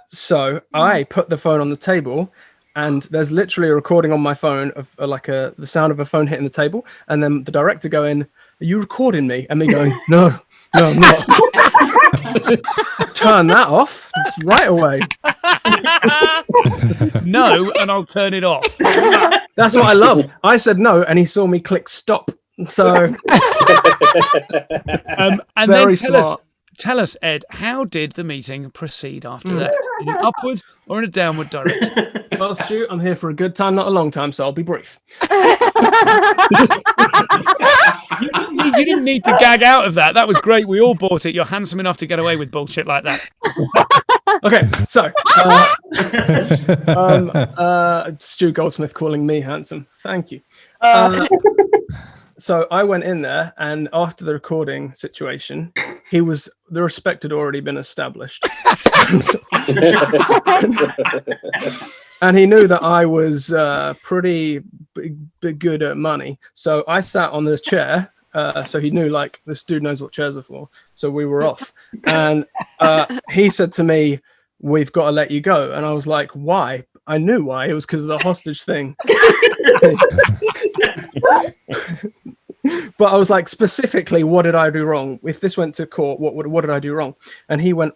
So I put the phone on the table, and there's literally a recording on my phone of the sound of a phone hitting the table, and then the director going, "Are you recording me?" And me going, No, I'm not. Turn that off right away. No, and I'll turn it off. That's what I love. I said no, and he saw me click stop. So and very then smart. tell us, Ed, how did the meeting proceed after that? In an upward or in a downward direction? Well, Stu, I'm here for a good time, not a long time, so I'll be brief. You didn't need to gag out of that. That was great. We all bought it. You're handsome enough to get away with bullshit like that. Okay, so Stu Goldsmith calling me handsome. Thank you. So I went in there, and after the recording situation, the respect had already been established. And he knew that I was pretty good at money. So I sat on the chair. So he knew, like, this dude knows what chairs are for. So we were off. And he said to me, "We've got to let you go." And I was like, "Why?" I knew why. It was because of the hostage thing. But I was like, specifically, what did I do wrong? If this went to court, what did I do wrong? And he went,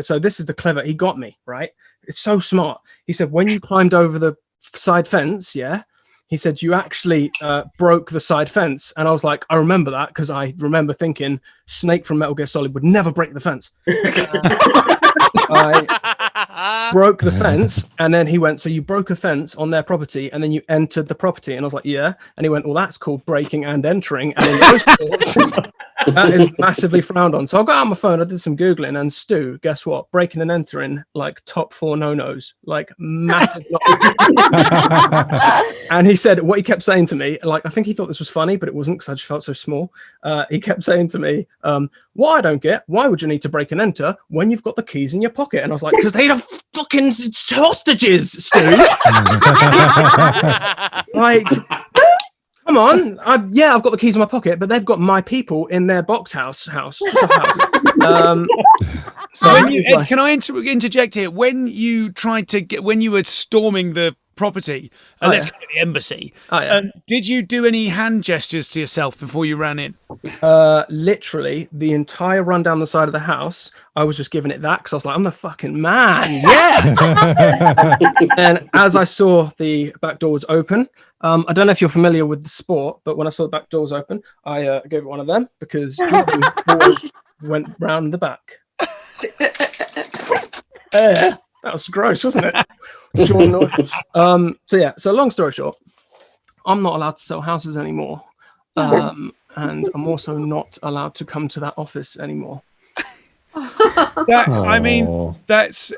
so this is the clever, he got me, right? It's so smart. He said, when you climbed over the side fence, yeah, he said, you actually broke the side fence. And I was like, I remember that because I remember thinking Snake from Metal Gear Solid would never break the fence. I broke the fence, and then he went, so you broke a fence on their property and then you entered the property. And I was like, yeah. And he went, well, that's called breaking and entering. And in those courts, that is massively frowned on. So I got out my phone, I did some Googling, and Stu, guess what? Breaking and entering, like top 4 no-nos, like massive. And he said, what he kept saying to me, like, I think he thought this was funny, but it wasn't because I just felt so small. He kept saying to me, what I don't get, why would you need to break and enter when you've got the keys in your pocket? And I was like, because they're fucking hostages, Stu. Like, come on. I've got the keys in my pocket, but they've got my people in their box house. So Ed, can I interject here? When you were storming the property. Oh, Let's yeah. go to the embassy. Oh, yeah. Did you do any hand gestures to yourself before you ran in? Literally the entire run down the side of the house, I was just giving it that because I was like, I'm the fucking man, yeah. And as I saw the back door was open, I don't know if you're familiar with the sport, but when I saw the back door was open, I gave it one of them because Jordan always went round the back. That was gross, wasn't it? Jordan always. So long story short, I'm not allowed to sell houses anymore. And I'm also not allowed to come to that office anymore. I mean, that's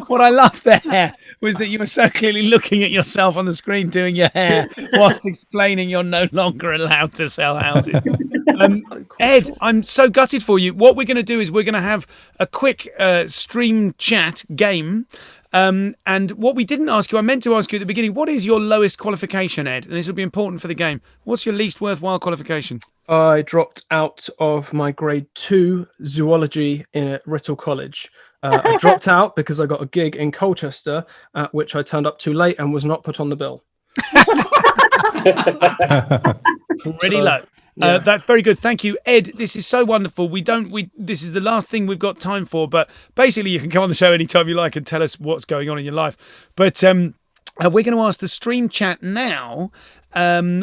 what I love there was that you were so clearly looking at yourself on the screen doing your hair whilst explaining you're no longer allowed to sell houses. Ed, I'm so gutted for you. What we're going to do is we're going to have a quick stream chat game. And what we didn't ask you, I meant to ask you at the beginning, what is your lowest qualification, Ed? And this will be important for the game. What's your least worthwhile qualification? I dropped out of my grade 2 zoology at Writtle College. I dropped out because I got a gig in Colchester, at which I turned up too late and was not put on the bill. Pretty low. Yeah. That's very good. Thank you, Ed. This is so wonderful. This is the last thing we've got time for, but basically you can come on the show anytime you like and tell us what's going on in your life. But we're going to ask the stream chat now.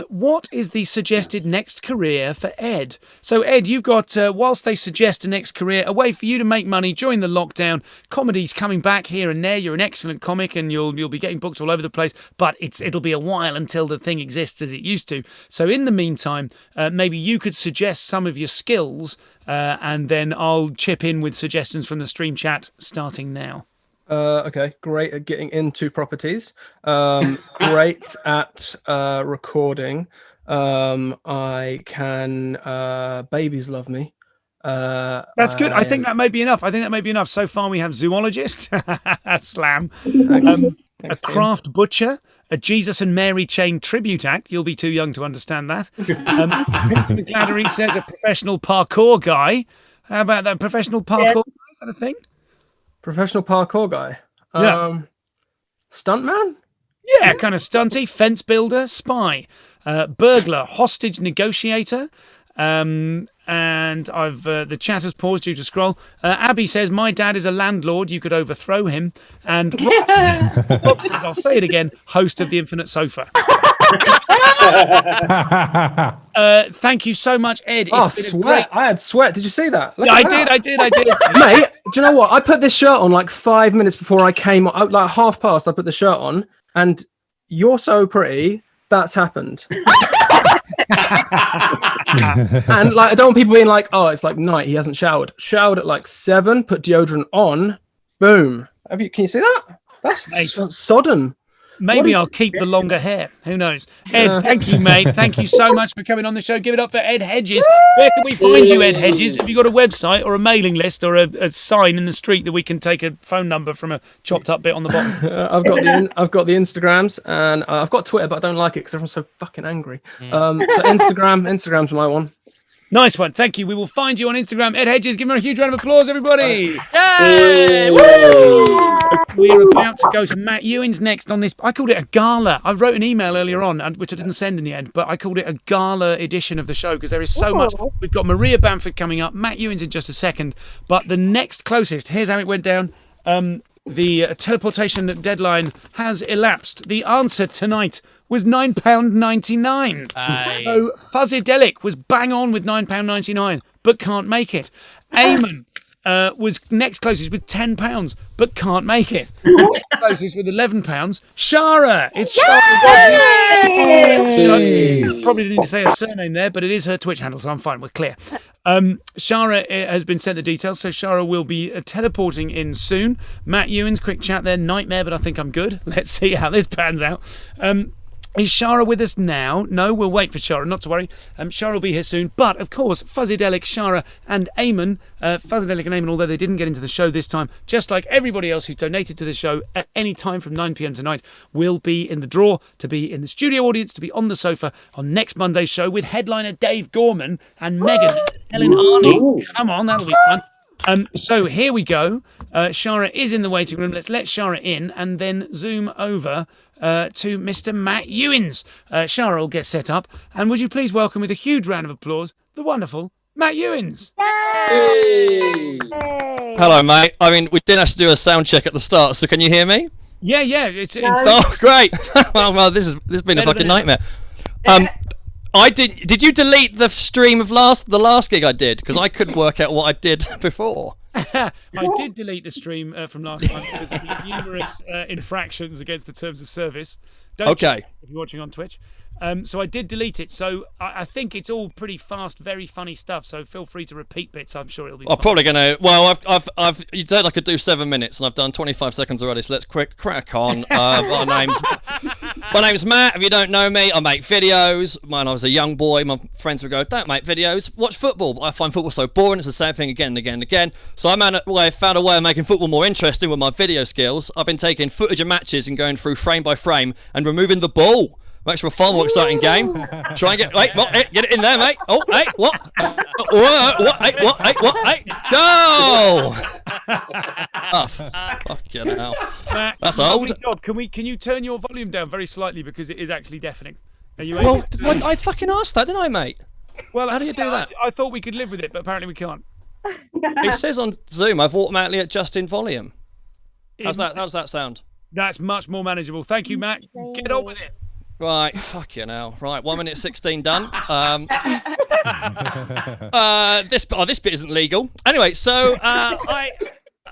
What is the suggested next career for Ed? So, Ed, you've got, whilst they suggest a next career, a way for you to make money during the lockdown. Comedy's coming back here and there. You're an excellent comic and you'll be getting booked all over the place, but it'll be a while until the thing exists as it used to. So in the meantime, maybe you could suggest some of your skills and then I'll chip in with suggestions from the stream chat starting now. Okay, great at getting into properties. Great at recording. I can Babies Love Me. That's good. I think that may be enough. So far we have zoologist, slam, a craft butcher, a Jesus and Mary chain tribute act. You'll be too young to understand that. Vince McGladdery says a professional parkour guy. How about that? Professional parkour guy? Is that a thing? Professional parkour guy. Stuntman? Yeah, kind of stunty. Fence builder, spy, burglar, hostage negotiator. And I've the chat has paused due to scroll. Abby says, my dad is a landlord. You could overthrow him. And Rob says, I'll say it again, host of the Infinite Sofa. Thank you so much, Ed. Sweat. I had sweat. Did you see that? Yeah, I did. Mate, do you know what? I put this shirt on like 5 minutes before I came, like past, I put the shirt on, and you're so pretty. That's happened. And like, I don't want people being like, oh, it's like night, he hasn't showered. Showered at like 7, put deodorant on, boom. Can you see that? That's sodden. Maybe I'll keep the longer hair. Who knows? Ed, thank you, mate. Thank you so much for coming on the show. Give it up for Ed Hedges. Where can we find you, Ed Hedges? Have you got a website or a mailing list or a sign in the street that we can take a phone number from a chopped up bit on the bottom? I've got the Instagrams and I've got Twitter, but I don't like it because everyone's so fucking angry. So Instagram's my one. Nice one. Thank you. We will find you on Instagram. Ed Hedges, give him a huge round of applause, everybody. Yay! Woo! We're about to go to Matt Ewins next on this. I called it a gala. I wrote an email earlier on, which I didn't send in the end, but I called it a gala edition of the show because there is so much. We've got Maria Bamford coming up, Matt Ewins in just a second, but the next closest, here's how it went down. The teleportation deadline has elapsed. The answer tonight was £9.99. So Fuzzydelic was bang on with £9.99, but can't make it. Eamon was next closest with £10, but can't make it. Next closest with £11. Shara! It's Shara. Probably didn't need to say her surname there, but it is her Twitch handle, so I'm fine. We're clear. Shara has been sent the details, so Shara will be teleporting in soon. Matt Ewins, quick chat there. Nightmare, but I think I'm good. Let's see how this pans out. Is Shara with us now? No, we'll wait for Shara, not to worry. Shara will be here soon. But, of course, Fuzzydelic, Shara and Eamon, Fuzzydelic and Eamon, although they didn't get into the show this time, just like everybody else who donated to the show at any time from 9 p.m. tonight, will be in the draw to be in the studio audience, to be on the sofa on next Monday's show with headliner Dave Gorman and Megan, Helen Arney. Come on, that'll be fun. So here we go. Shara is in the waiting room. Let's let Shara in and then zoom over to Mr. Matt Ewins. Shara will get set up. And would you please welcome with a huge round of applause the wonderful Matt Ewins. Hey. Hello, mate. I mean, we didn't have to do a sound check at the start, so can you hear me? Yeah, yeah. It's oh, great. well, this has been a fucking nightmare. Did you delete the stream of the last gig I did? Because I couldn't work out what I did before. I did delete the stream from last time because of the numerous infractions against the terms of service. Don't check if you're watching on Twitch. So I did delete it. So I think it's all pretty fast, very funny stuff. So feel free to repeat bits. I'm sure it'll be. I'm probably gonna. Well, I've. You said I could do 7 minutes, and I've done 25 seconds already. So let's crack on. My name's Matt. If you don't know me, I make videos. When I was a young boy, my friends would go, "Don't make videos. Watch football." But I find football so boring. It's the same thing again and again and again. So I found a way of making football more interesting with my video skills. I've been taking footage of matches and going through frame by frame and removing the ball. Makes for a far more exciting game. Try and get it in there, mate. Oh, hey, what? What? Hey, what? Hey, what? Hey, go! Oh, fucking hell. Matt, that's old. Can you turn your volume down very slightly because it is actually deafening? Are you able to... I fucking asked that, didn't I, mate? Well, how do you do that? I thought we could live with it, but apparently we can't. It says on Zoom I've automatically adjusted volume. How's that sound? That's much more manageable. Thank you, Matt. Get on with it. Right, fucking hell. Right, 1 minute 16 done. This bit isn't legal. Anyway, so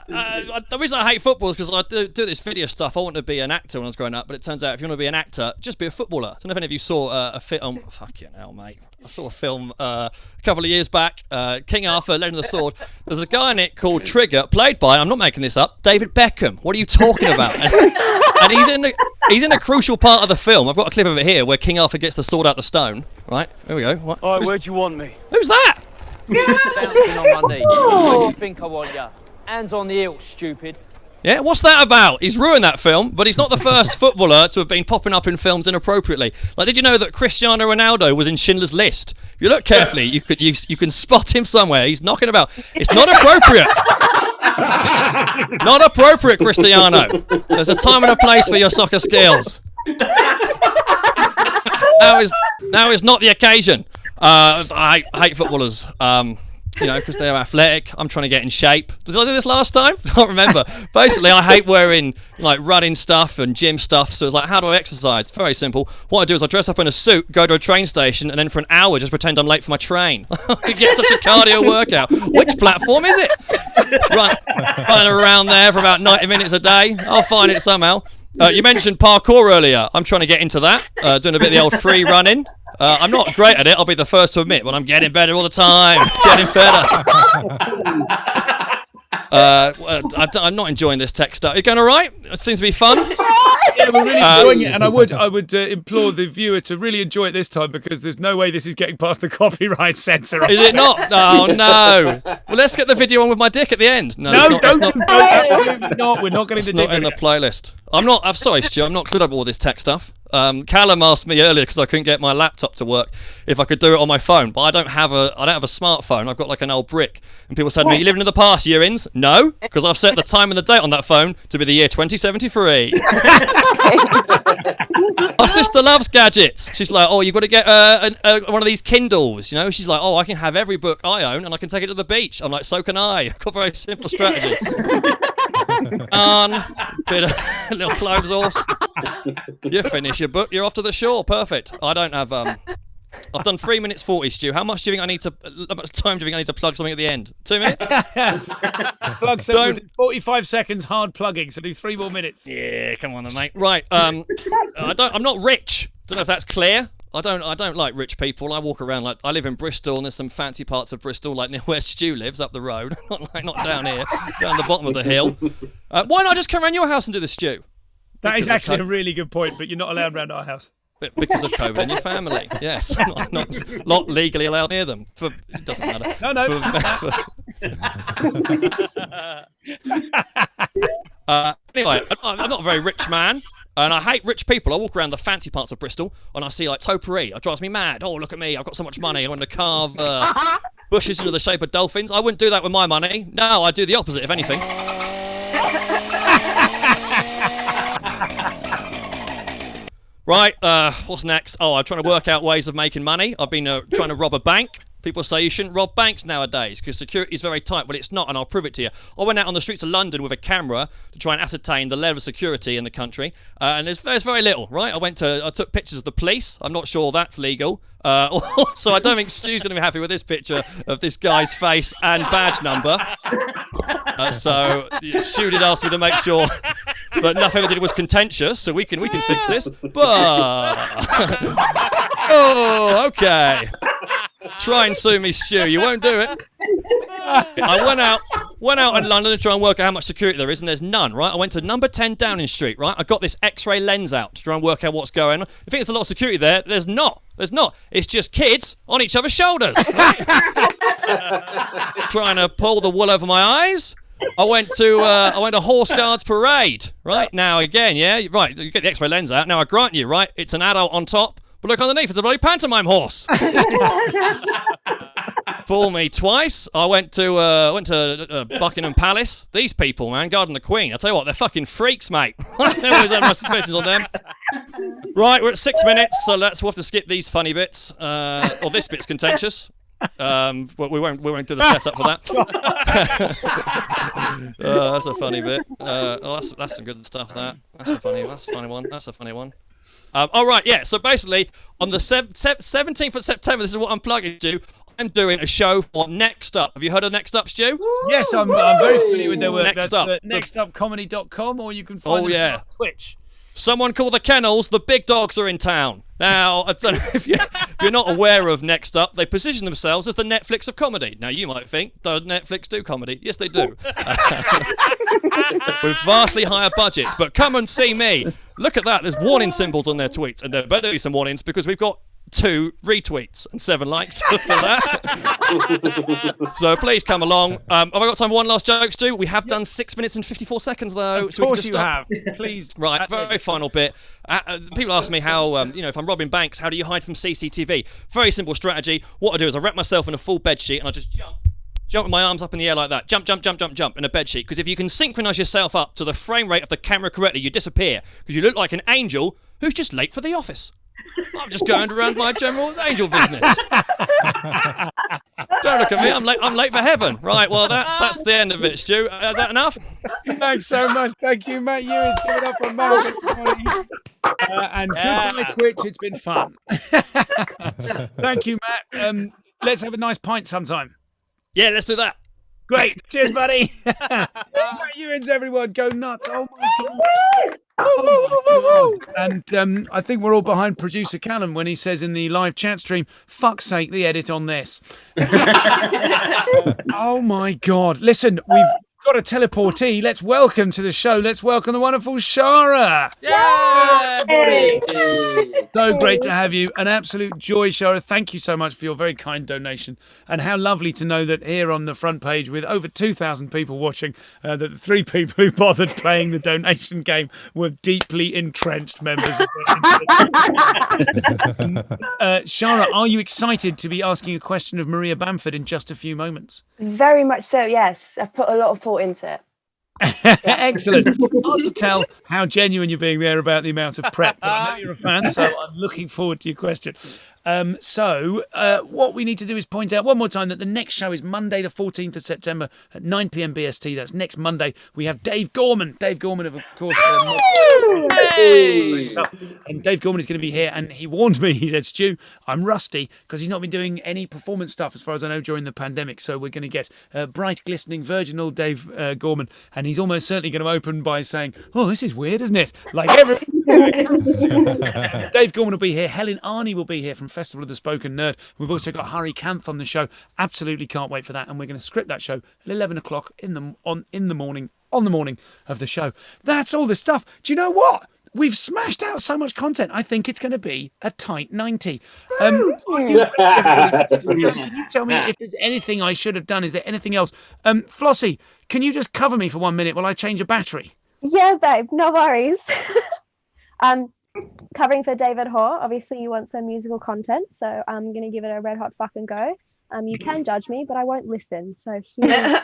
the reason I hate football is because I do this video stuff. I wanted to be an actor when I was growing up, but it turns out if you want to be an actor, just be a footballer. I don't know if any of you saw a film. Fucking hell, mate. I saw a film a couple of years back, King Arthur, Legend of the Sword. There's a guy in it called Trigger, played by, I'm not making this up, David Beckham. What are you talking about? And he's in a crucial part of the film. I've got a clip of it here where King Arthur gets the sword out the stone. Right, here we go. What? All right, where'd you want me? Who's that? Bouncing on my knee. Where do you think I want ya? Hands on the hilt, stupid. Yeah, what's that about? He's ruined that film, but he's not the first footballer to have been popping up in films inappropriately. Like, did you know that Cristiano Ronaldo was in Schindler's List? If you look carefully, you can spot him somewhere. He's knocking about. It's not appropriate. Not appropriate, Cristiano. There's a time and a place for your soccer skills. Now is not the occasion. I hate footballers. Because they're athletic. I'm trying to get in shape. Did I do this last time? I can't remember. Basically, I hate wearing running stuff and gym stuff. So it's like, how do I exercise? It's very simple. What I do is I dress up in a suit, go to a train station, and then for an hour just pretend I'm late for my train. You get such a cardio workout. Which platform is it? Running around there for about 90 minutes a day. I'll find it somehow. You mentioned parkour earlier. I'm trying to get into that. Doing a bit of the old free running. I'm not great at it, I'll be the first to admit, but I'm getting better all the time. Getting better. I'm not enjoying this tech stuff. You going all right? It seems to be fun. Yeah, we're really enjoying it, and I would implore the viewer to really enjoy it this time because there's no way this is getting past the copyright censor. Is it not? Oh no. Well, let's get the video on with my dick at the end. No, absolutely not. We're not getting the dick. It's not in the playlist. I'm sorry, Stu. I'm not clued up with all this tech stuff. Callum asked me earlier because I couldn't get my laptop to work if I could do it on my phone, but I don't have a smartphone. I've got like an old brick, and people said to me, "You living in the past, Ewins?" No, because I've set the time and the date on that phone to be the year 2073. My sister loves gadgets. She's like, "Oh, you've got to get one of these Kindles." You know, she's like, "Oh, I can have every book I own, and I can take it to the beach." I'm like, "So can I." I've got a very simple strategy. Bit of a little clothes horse. You finish your book, you're off to the shore. Perfect. I don't have I've done 3 minutes 40, Stu. How much time do you think I need to plug something at the end? 2 minutes? Plug something. 45 seconds hard plugging, so do 3 more minutes. Yeah, come on then, mate. Right, I'm not rich. Don't know if that's clear. I don't like rich people. I walk around like I live in Bristol, and there's some fancy parts of Bristol, like near where Stu lives, up the road. not down here, down the bottom of the hill. Why not just come around your house and do the stew? That is actually a really good point, but you're not allowed around our house. Because of COVID in your family, yes. Not legally allowed near them. It doesn't matter. No. Anyway, I'm not a very rich man. And I hate rich people. I walk around the fancy parts of Bristol and I see like topiary. It drives me mad. Oh, look at me. I've got so much money. I'm going to carve bushes into the shape of dolphins. I wouldn't do that with my money. No, I'd do the opposite, if anything. Right, what's next? Oh, I'm trying to work out ways of making money. I've been trying to rob a bank. People say you shouldn't rob banks nowadays because security is very tight. Well, it's not, and I'll prove it to you. I went out on the streets of London with a camera to try and ascertain the level of security in the country, and there's very little, right? I took pictures of the police. I'm not sure that's legal. So I don't think Stu's going to be happy with this picture of this guy's face and badge number. So Stu did ask me to make sure that nothing I did was contentious, so we can fix this. But oh, okay. Try and sue me, Stu. You won't do it. I went out in London to try and work out how much security there is, and there's none, right? I went to number 10 Downing Street, right? I got this X-ray lens out to try and work out what's going on. You think there's a lot of security there? There's not. There's not. It's just kids on each other's shoulders. Trying to pull the wool over my eyes. I went to Horse Guards Parade, right? Now, again, yeah, right, you get the X-ray lens out. Now, I grant you, right, it's an adult on top. But look underneath, it's a bloody pantomime horse. Fool me twice. I went to Buckingham Palace. These people, man, guarding the Queen. I tell you what, they're fucking freaks, mate. I always had my suspicions on them. Right, we're at 6 minutes, so we'll have to skip these funny bits. Or this bit's contentious. But we won't do the setup for that. That's a funny bit. That's some good stuff. That's a funny one. That's a funny one. All right, yeah. So basically, on the 17th of September, this is what I'm plugging to. I'm doing a show for Next Up. Have you heard of Next Up, Stu? Yes, I'm very familiar with their work. Next That's Up. nextupcomedy.com, or you can find them on Twitch. Someone call the kennels. The big dogs are in town. Now, I don't know if you're not aware of Next Up. They position themselves as the Netflix of comedy. Now, you might think, does Netflix do comedy? Yes, they do. With vastly higher budgets. But come and see me. Look at that. There's warning symbols on their tweets. And there better be some warnings because we've got 2 retweets and 7 likes for that. So please come along. Have I got time for one last joke, Stu? We have done 6 minutes and 54 seconds though. Of course you have. Please. Right, very final bit. People ask me how, if I'm robbing banks, how do you hide from CCTV? Very simple strategy. What I do is I wrap myself in a full bed sheet and I just jump with my arms up in the air like that. Jump in a bed sheet. Because if you can synchronize yourself up to the frame rate of the camera correctly, you disappear. Because you look like an angel who's just late for the office. I'm just going around my general angel business. Don't look at me. I'm late for heaven. Right. Well, that's the end of it, Stu. Is that enough? Thanks so much. Thank you, Matt Ewins. Give it up for Matt. And goodbye, Twitch. It's been fun. Thank you, Matt. Let's have a nice pint sometime. Yeah, let's do that. Great. Cheers, buddy. Matt Ewins, everyone. Go nuts. Oh, my God. And I think we're all behind producer Callum when he says in the live chat stream, fuck's sake, the edit on this. Oh my God. Listen, we've got a teleportee. Let's welcome to the show. Let's welcome the wonderful Shara. Yeah! So great to have you. An absolute joy, Shara. Thank you so much for your very kind donation. And how lovely to know that here on the front page with over 2,000 people watching, that the 3 people who bothered playing the donation game were deeply entrenched members of the Shara, are you excited to be asking a question of Maria Bamford in just a few moments? Very much so, yes. I've put a lot of thought into it. Excellent. Hard to tell how genuine you're being there about the amount of prep, but I know you're a fan, so I'm looking forward to your question. What we need to do is point out one more time that the next show is Monday, the 14th of September at 9 p.m. BST. That's next Monday. We have Dave Gorman. Dave Gorman, of course. And Dave Gorman is going to be here, and he warned me. He said, Stu, I'm rusty because he's not been doing any performance stuff as far as I know during the pandemic. So we're going to get bright, glistening, virginal Dave Gorman, and he's almost certainly going to open by saying, oh, this is weird, isn't it? Like everything. Dave Gorman will be here. Helen Arney will be here from Festival of the Spoken Nerd. We've also got Hari Kanth on the show. Absolutely can't wait for that. And we're going to script that show at 11 o'clock in the morning of the show. That's all the stuff. Do you know what? We've smashed out so much content. I think it's going to be a tight 90. Can you tell me if there's anything I should have done? Is there anything else? Flossie, can you just cover me for 1 minute while I change a battery? Yeah, babe, no worries. Covering for David Hoare. Obviously, you want some musical content, so I'm going to give it a red hot fucking go. You can judge me, but I won't listen. So here.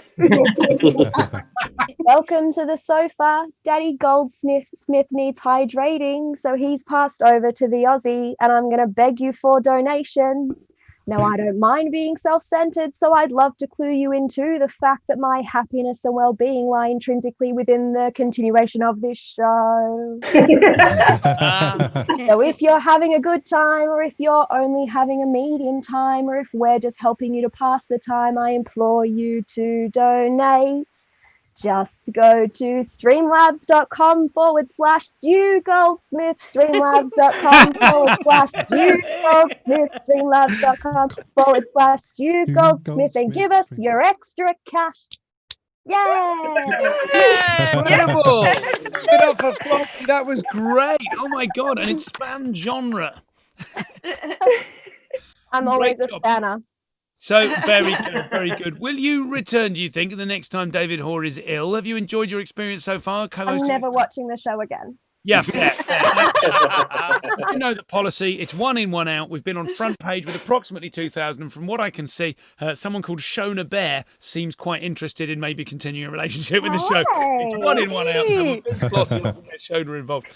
Welcome to the sofa. Daddy Goldsmith needs hydrating, so he's passed over to the Aussie, and I'm going to beg you for donations. Now, I don't mind being self-centered, so I'd love to clue you into the fact that my happiness and well-being lie intrinsically within the continuation of this show. So if you're having a good time, or if you're only having a medium time, or if we're just helping you to pass the time, I implore you to donate. Just go to streamlabs.com/Stu Goldsmith, streamlabs.com/Stu Goldsmith, streamlabs.com/Stu Goldsmith, and give us your extra cash. Yay! Incredible! Give it up for Flossie. That was great. Oh my God, and it spanned genre. I'm always a spanner. So very good, very good. Will you return, do you think, the next time David Hoare is ill? Have you enjoyed your experience so far? I'm never watching the show again. Yeah, fair. You know the policy. It's 1 in, 1 out. We've been on front page with approximately 2,000. And from what I can see, someone called Shona Bear seems quite interested in maybe continuing a relationship with the show. It's 1 in, 1 out. So we'll Flossie and get Shona involved.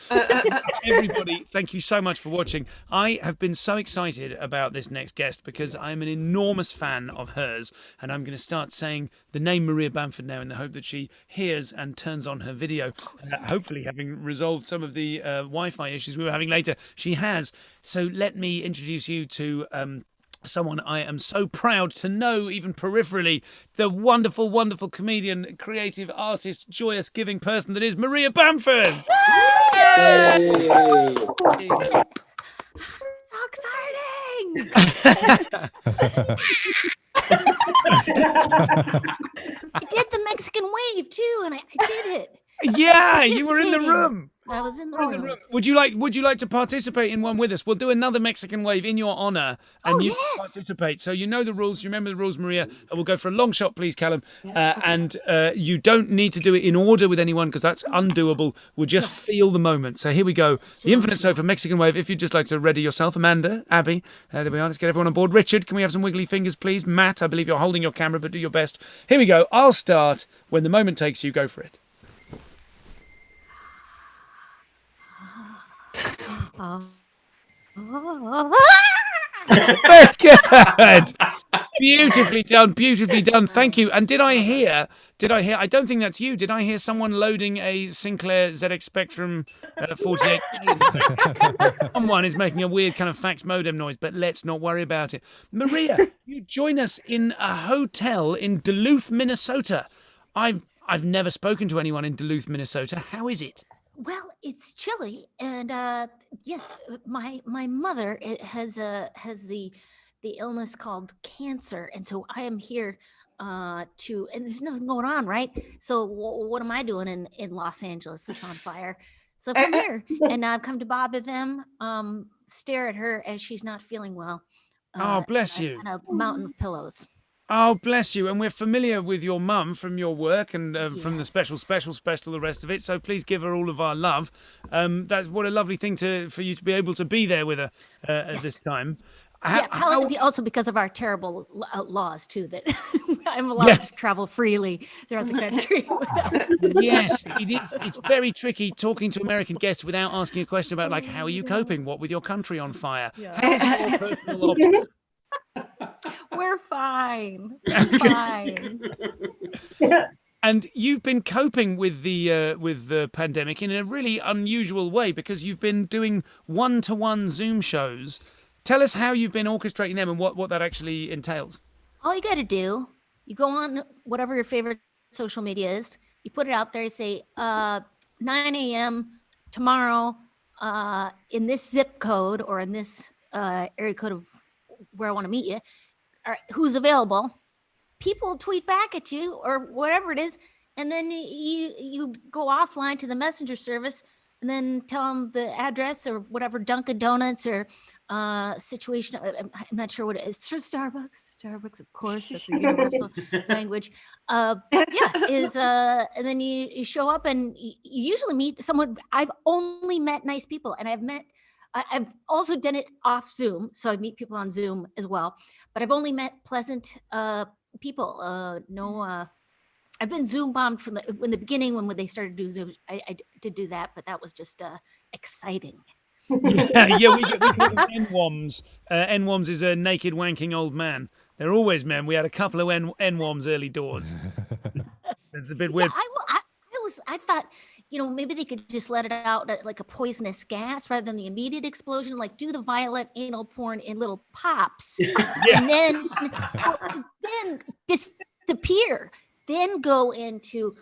Everybody, thank you so much for watching. I have been so excited about this next guest because I'm an enormous fan of hers. And I'm going to start saying the name Maria Bamford now in the hope that she hears and turns on her video, hopefully having resolved some of the Wi-Fi issues we were having later. She has. So let me introduce you to someone I am so proud to know, even peripherally, the wonderful, wonderful comedian, creative artist, joyous, giving person that is Maria Bamford. So exciting! I did the Mexican wave too, and I did it. Yeah, you were in the room. I was in the room. Would you like to participate in one with us? We'll do another Mexican wave in your honor, and you participate. So you know the rules. You remember the rules, Maria. We'll go for a long shot, please, Callum. And you don't need to do it in order with anyone because that's undoable. We'll just feel the moment. So here we go. The Infinite Sofa Mexican wave. If you'd just like to ready yourself, Amanda, Abby, there we are. Let's get everyone on board. Richard, can we have some wiggly fingers, please? Matt, I believe you're holding your camera, but do your best. Here we go. I'll start when the moment takes you. Go for it. Very good. Beautifully done. Thank you. And did I hear, I don't think that's you. Did I hear someone loading a Sinclair ZX Spectrum 48? Someone is making a weird kind of fax modem noise, but let's not worry about it. Maria, you join us in a hotel in Duluth, Minnesota. I've never spoken to anyone in Duluth, Minnesota. How is it? Well, it's chilly, and yes, my mother has the illness called cancer, and so I am here and there's nothing going on, right? So what am I doing in Los Angeles? It's on fire. So I've come here, and I've come to bother them, stare at her as she's not feeling well. Oh, bless you. On a mountain of pillows. Oh, bless you. And we're familiar with your mum from your work and from the special, the rest of it. So please give her all of our love. That's what a lovely thing for you to be able to be there with her at this time. Probably also because of our terrible laws, too, that I'm allowed to travel freely throughout the country. Yes, it is. It's very tricky talking to American guests without asking a question about, like, how are you coping? What with your country on fire? Yeah. How's your personal optimism? We're fine. We're fine. And you've been coping with the pandemic in a really unusual way because you've been doing one-to-one Zoom shows. Tell us how you've been orchestrating them and what that actually entails. All you got to do, you go on whatever your favorite social media is, you put it out there, you say 9 a.m. tomorrow in this zip code or in this area code of where I want to meet you, or who's available. People tweet back at you or whatever it is, and then you go offline to the messenger service and then tell them the address or whatever Dunkin' Donuts or situation. I'm not sure what it is. It's for Starbucks, of course. That's the universal language. And then you show up and you usually meet someone. I've only met nice people, and I've met I've also done it off Zoom, so I meet people on Zoom as well. But I've only met pleasant people. I've been Zoom bombed from the beginning when they started to do Zoom. I did do that, but that was just exciting. Yeah, we call them NWOMs. NWOMs is a naked wanking old man. They're always men. We had a couple of NWOMs early doors. It's a bit weird. I thought, maybe they could just let it out like a poisonous gas rather than the immediate explosion. Like do the violent anal porn in little pops, and then disappear. Then go into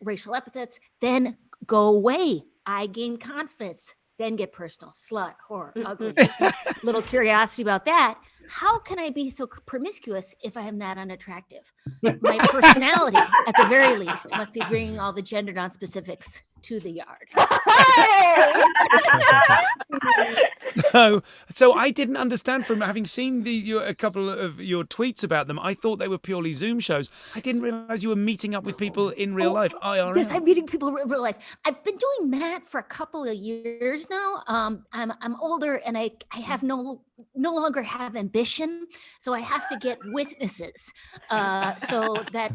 racial epithets. Then go away. I gain confidence. Then get personal. Slut, whore, ugly. Little curiosity about that. How can I be so promiscuous if I am that unattractive? My personality, at the very least, must be bringing all the gender non-specifics to the yard. So I didn't understand from having seen a couple of your tweets about them. I thought they were purely Zoom shows. I didn't realize you were meeting up with people in real life. IRL. Yes, I'm meeting people in real life. I've been doing that for a couple of years now. I'm older and I have no longer have ambition, so I have to get witnesses so that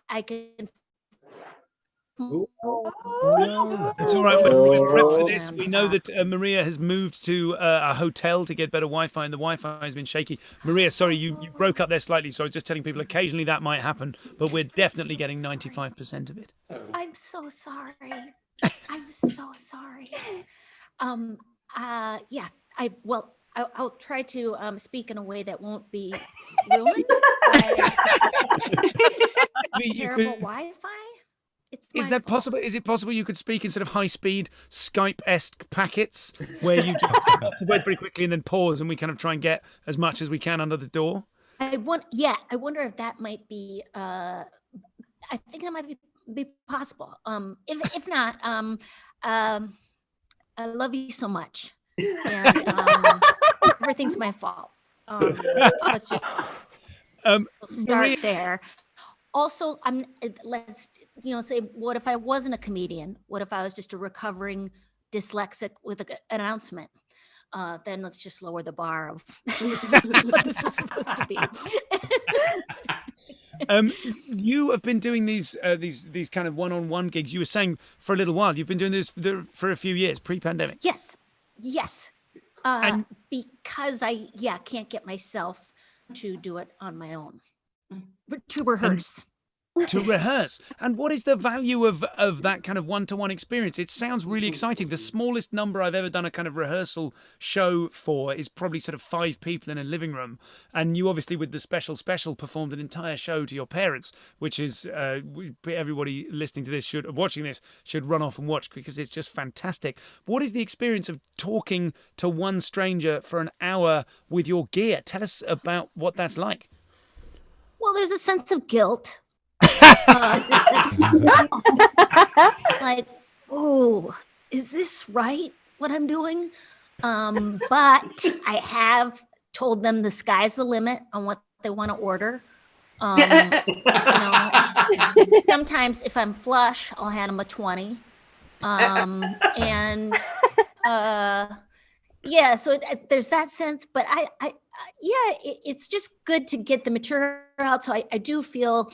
I can. It's all right. When we prep for this, we know that Maria has moved to a hotel to get better Wi-Fi, and the Wi-Fi has been shaky. Maria, sorry, you broke up there slightly, so I was just telling people occasionally that might happen, but we're definitely getting 95% of it. I'm so sorry. I'm so sorry. I'll try to speak in a way that won't be ruined by terrible Wi-Fi. Is that possible? Is it possible you could speak in sort of high-speed Skype-esque packets where you have to wait very quickly and then pause, and we kind of try and get as much as we can under the door? I wonder if that might be. I think that might be possible. If not, I love you so much, and everything's my fault. Let's just start there. Also, let's say, what if I wasn't a comedian? What if I was just a recovering dyslexic with an announcement? Then let's just lower the bar of what this was supposed to be. You have been doing these kind of one-on-one gigs. You were saying for a little while. You've been doing this for a few years, pre-pandemic. Yes. Because I can't get myself to do it on my own. To rehearse. And what is the value of that kind of one-to-one experience? It sounds really exciting. The smallest number I've ever done a kind of rehearsal show for is probably sort of 5 people in a living room. And you obviously, with the special performed an entire show to your parents, which is everybody listening to this watching this should run off and watch, because it's just fantastic. What is the experience of talking to one stranger for an hour with your gear? Tell us about what that's like. Well, there's a sense of guilt. Like, oh, is this right, what I'm doing? But I have told them the sky's the limit on what they want to order. Sometimes if I'm flush, I'll hand them a 20. So there's that sense, but it's just good to get the material out. So I do feel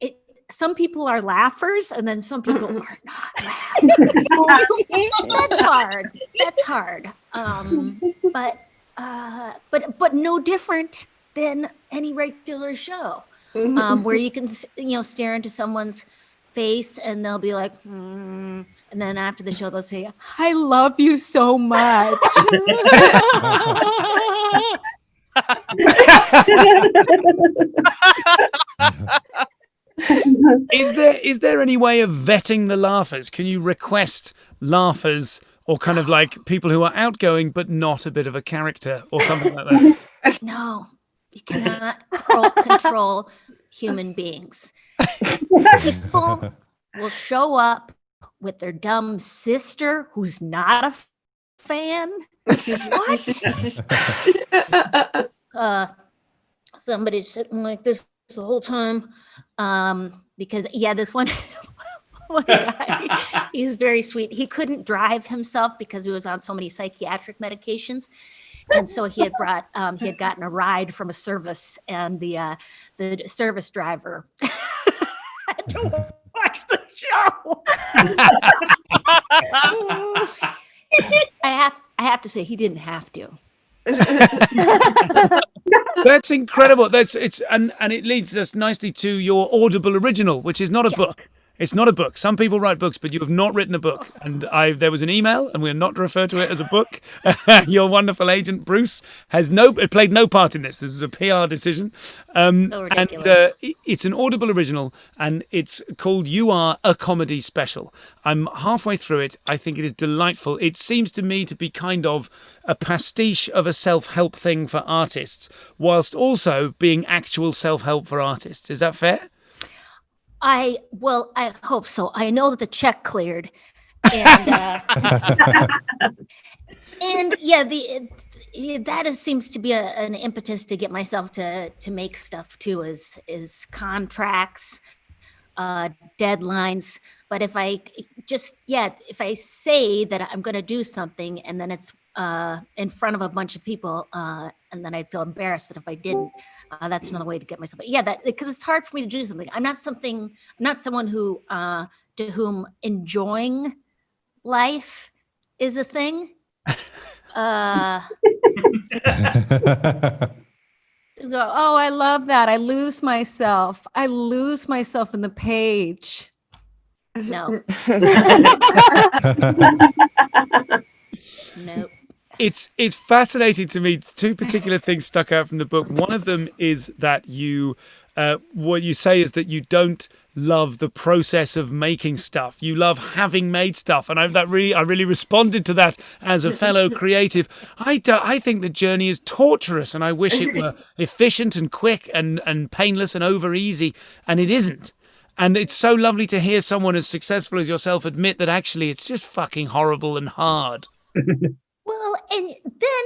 it. Some people are laughers, and then some people are not laughers. That's hard. But no different than any regular show, where you can stare into someone's face and they'll be like, and then after the show they'll say, "I love you so much." Is there any way of vetting the laughers? Can you request laughers, or kind of like people who are outgoing but not a bit of a character or something like that? No, you cannot control human beings. People will show up with their dumb sister who's not a fan. What? Somebody's sitting like this the whole time, because this one One guy, he's very sweet. He couldn't drive himself because he was on so many psychiatric medications. And so he had gotten a ride from a service, and the service driver had to watch the show. I have to say, he didn't have to. That's incredible. And it leads us nicely to your Audible original, which is not a book. It's not a book. Some people write books, but you have not written a book. And there was an email, and we're not to refer to it as a book. Your wonderful agent, Bruce, has played no part in this. This was a PR decision. And it's an Audible original, and it's called You Are a Comedy Special. I'm halfway through it. I think it is delightful. It seems to me to be kind of a pastiche of a self-help thing for artists, whilst also being actual self-help for artists. Is that fair? I hope so. I know that the check cleared, and that seems to be an impetus to get myself to make stuff too. Is contracts, deadlines. But if I say that I'm going to do something and then it's in front of a bunch of people, and then I'd feel embarrassed that if I didn't. That's another way to get myself. But because it's hard for me to do something. I'm not someone who to whom enjoying life is a thing. I love that. I lose myself in the page. No. Nope. It's fascinating to me. Two particular things stuck out from the book. One of them is that what you say is that you don't love the process of making stuff. You love having made stuff, and I really responded to that as a fellow creative. I think the journey is torturous, and I wish it were efficient and quick and painless and over easy, and it isn't. And it's so lovely to hear someone as successful as yourself admit that actually it's just fucking horrible and hard. Well, and then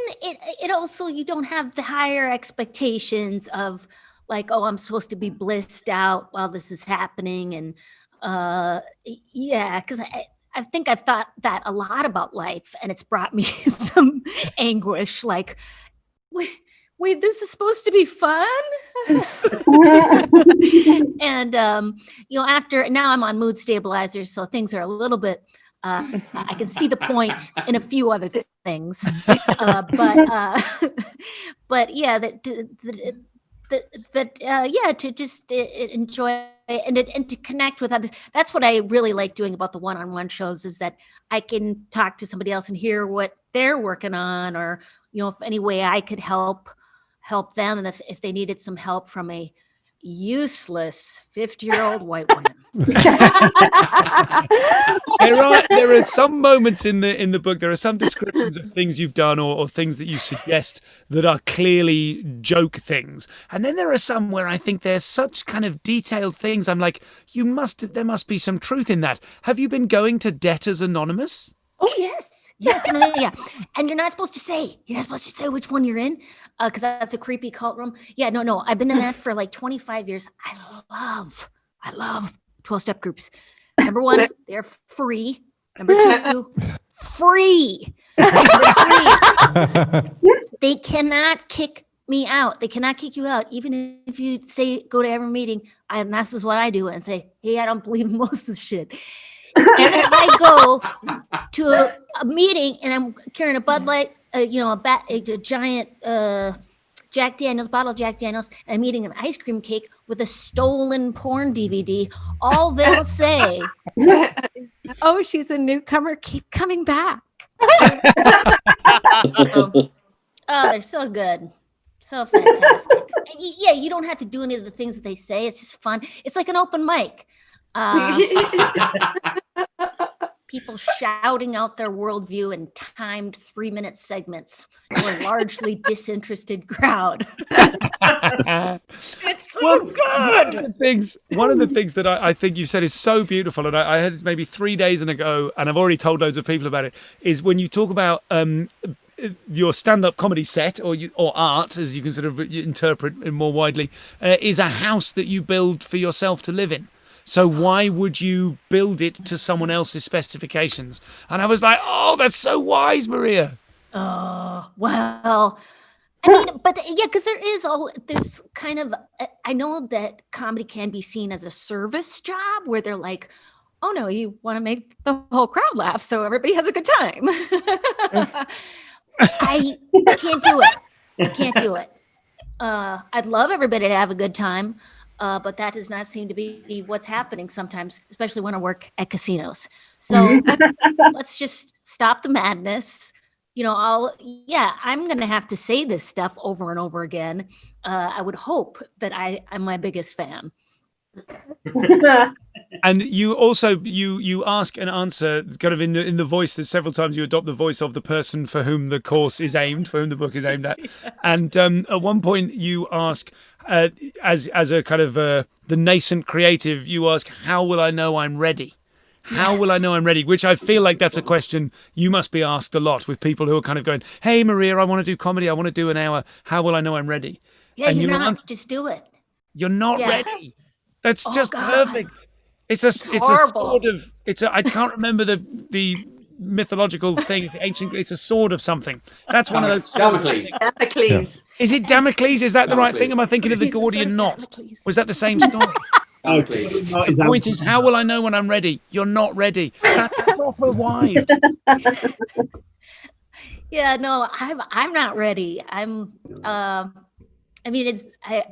it also, you don't have the higher expectations of like, oh, I'm supposed to be blissed out while this is happening. And because I think I've thought that a lot about life, and it's brought me some anguish. Like, wait, this is supposed to be fun? And, after now I'm on mood stabilizers, so things are a little bit, I can see the point in a few other things, to just enjoy and to connect with others. That's what I really like doing about the one-on-one shows, is that I can talk to somebody else and hear what they're working on, or if any way I could help them, and if they needed some help from a useless 50-year-old white woman. There are some moments in the book. There are some descriptions of things you've done or things that you suggest that are clearly joke things, and then there are some where I think there's such kind of detailed things. I'm like, there must be some truth in that. Have you been going to Debtors Anonymous? Oh yes. And you're not supposed to say which one you're in, because that's a creepy cult room. No, I've been in that for like 25 years. I love 12-step groups. Number one, they're free. Number two, free. They cannot kick me out. They cannot kick you out, even if you say go to every meeting. And this is what I do, and say, hey, I don't believe in most of the shit. And if I go to a meeting and I'm carrying a Bud Light, a giant Jack Daniels, bottle of Jack Daniels, and I'm eating an ice cream cake with a stolen porn DVD, all they'll say is, oh, she's a newcomer, keep coming back. They're so good. So fantastic. You don't have to do any of the things that they say. It's just fun. It's like an open mic. People shouting out their worldview in timed 3-minute segments to a largely disinterested crowd. It's so good. One of the things that I think you said is so beautiful, and I heard it maybe 3 days ago, and I've already told loads of people about it, is when you talk about your stand-up comedy set or art, as you can sort of interpret it more widely, is a house that you build for yourself to live in. So why would you build it to someone else's specifications? And I was like, oh, that's so wise, Maria. Oh, well, I mean, but yeah, because there's kind of, I know that comedy can be seen as a service job where they're like, oh no, you want to make the whole crowd laugh so everybody has a good time. I can't do it. I can't do it. I'd love everybody to have a good time, but that does not seem to be what's happening sometimes, especially when I work at casinos. So let's just stop the madness. You know, I'm going to have to say this stuff over and over again. I would hope that I'm my biggest fan. And you also you ask and answer kind of in the voice. There's several times you adopt the voice of the person for whom the course is aimed, for whom the book is aimed at. And at one point you ask, as a kind of the nascent creative, you ask, "How will I know I'm ready? How will I know I'm ready?" Which I feel like that's a question you must be asked a lot with people who are kind of going, "Hey Maria, I want to do comedy. I want to do an hour. How will I know I'm ready?" Yeah, and you're not. Just do it. You're not ready. That's just perfect. It's a sort of I can't remember the mythological thing. It's ancient. It's a sword of something. That's one of those. Damocles. Damocles. Is it Damocles? Is that the right thing? Am I thinking of the Gordian knot? Was that the same story? The point is, how will I know when I'm ready? You're not ready. That's proper wise. Yeah, no, I'm not ready. I mean, I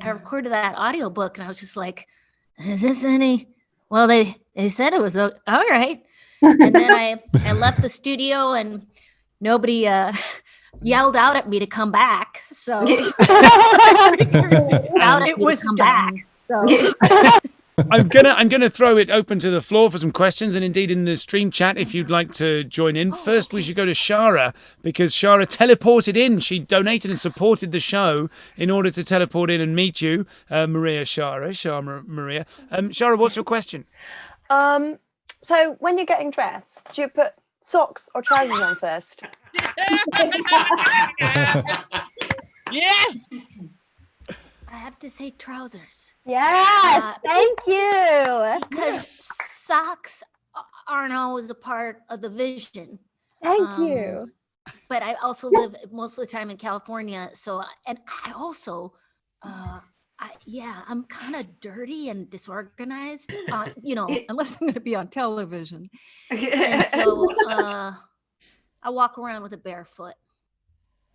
recorded that audiobook and I was just like, is this any? Well, they said it was all right. And then I left the studio and nobody yelled out at me to come back. So it was come back. So I'm gonna throw it open to the floor for some questions, and indeed in the stream chat if you'd like to join in. First, we should go to Shara, because Shara teleported in. She donated and supported the show in order to teleport in and meet you, Maria. Shara, what's your question? So when you're getting dressed, do you put socks or trousers on first? Yes. I have to say trousers. Yes, thank you. Because socks aren't always a part of the vision. Thank you. But I also live most of the time in California, so I also, I'm kind of dirty and disorganized. Unless I'm going to be on television, and so I walk around with a bare foot.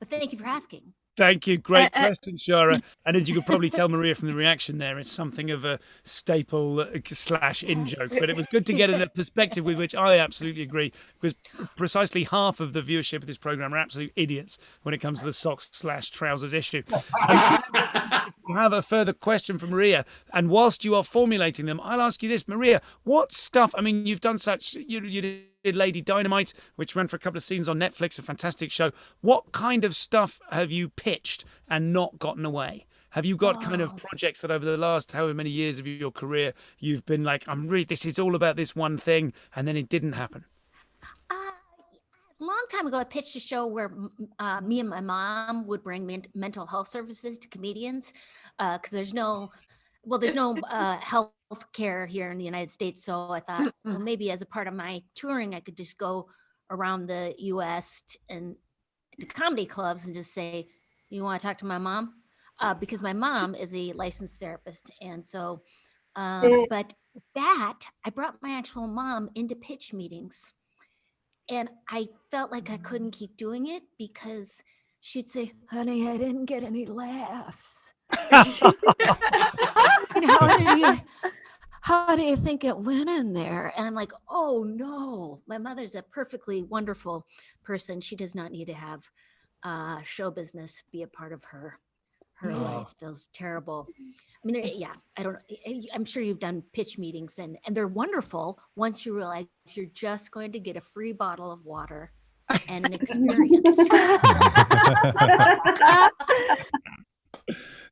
But thank you for asking. Thank you. Great question, Shara. And as you could probably tell, Maria, from the reaction there, it's something of a staple / in-joke. But it was good to get a perspective with which I absolutely agree, because precisely half of the viewership of this program are absolute idiots when it comes to the socks / trousers issue. I have a further question for Maria. And whilst you are formulating them, I'll ask you this, Maria, what stuff, I mean, you've done such, you did Lady Dynamite, which ran for a couple of seasons on Netflix, a fantastic show. What kind of stuff have you pitched and not gotten away? Have you got kind of projects that over the last however many years of your career you've been like, this is all about this one thing, and then it didn't happen? A long time ago, I pitched a show where me and my mom would bring mental health services to comedians, because there's no health care here in the United States. So I thought, well, maybe as a part of my touring, I could just go around the U.S. and to comedy clubs and just say, you want to talk to my mom? Because my mom is a licensed therapist. And so, but I brought my actual mom into pitch meetings. And I felt like I couldn't keep doing it because she'd say, honey, I didn't get any laughs. How do you think it went in there? And I'm like, oh no, my mother's a perfectly wonderful person. She does not need to have show business be a part of her life. Those terrible. I mean, I'm sure you've done pitch meetings and they're wonderful once you realize you're just going to get a free bottle of water and an experience.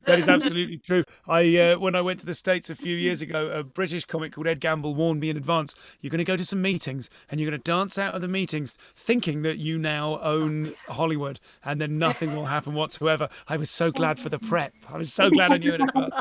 That is absolutely true. When I went to the States a few years ago, a British comic called Ed Gamble warned me in advance, you're going to go to some meetings and you're going to dance out of the meetings thinking that you now own Hollywood, and then nothing will happen whatsoever. I was so glad for the prep. I was so glad I knew it at first.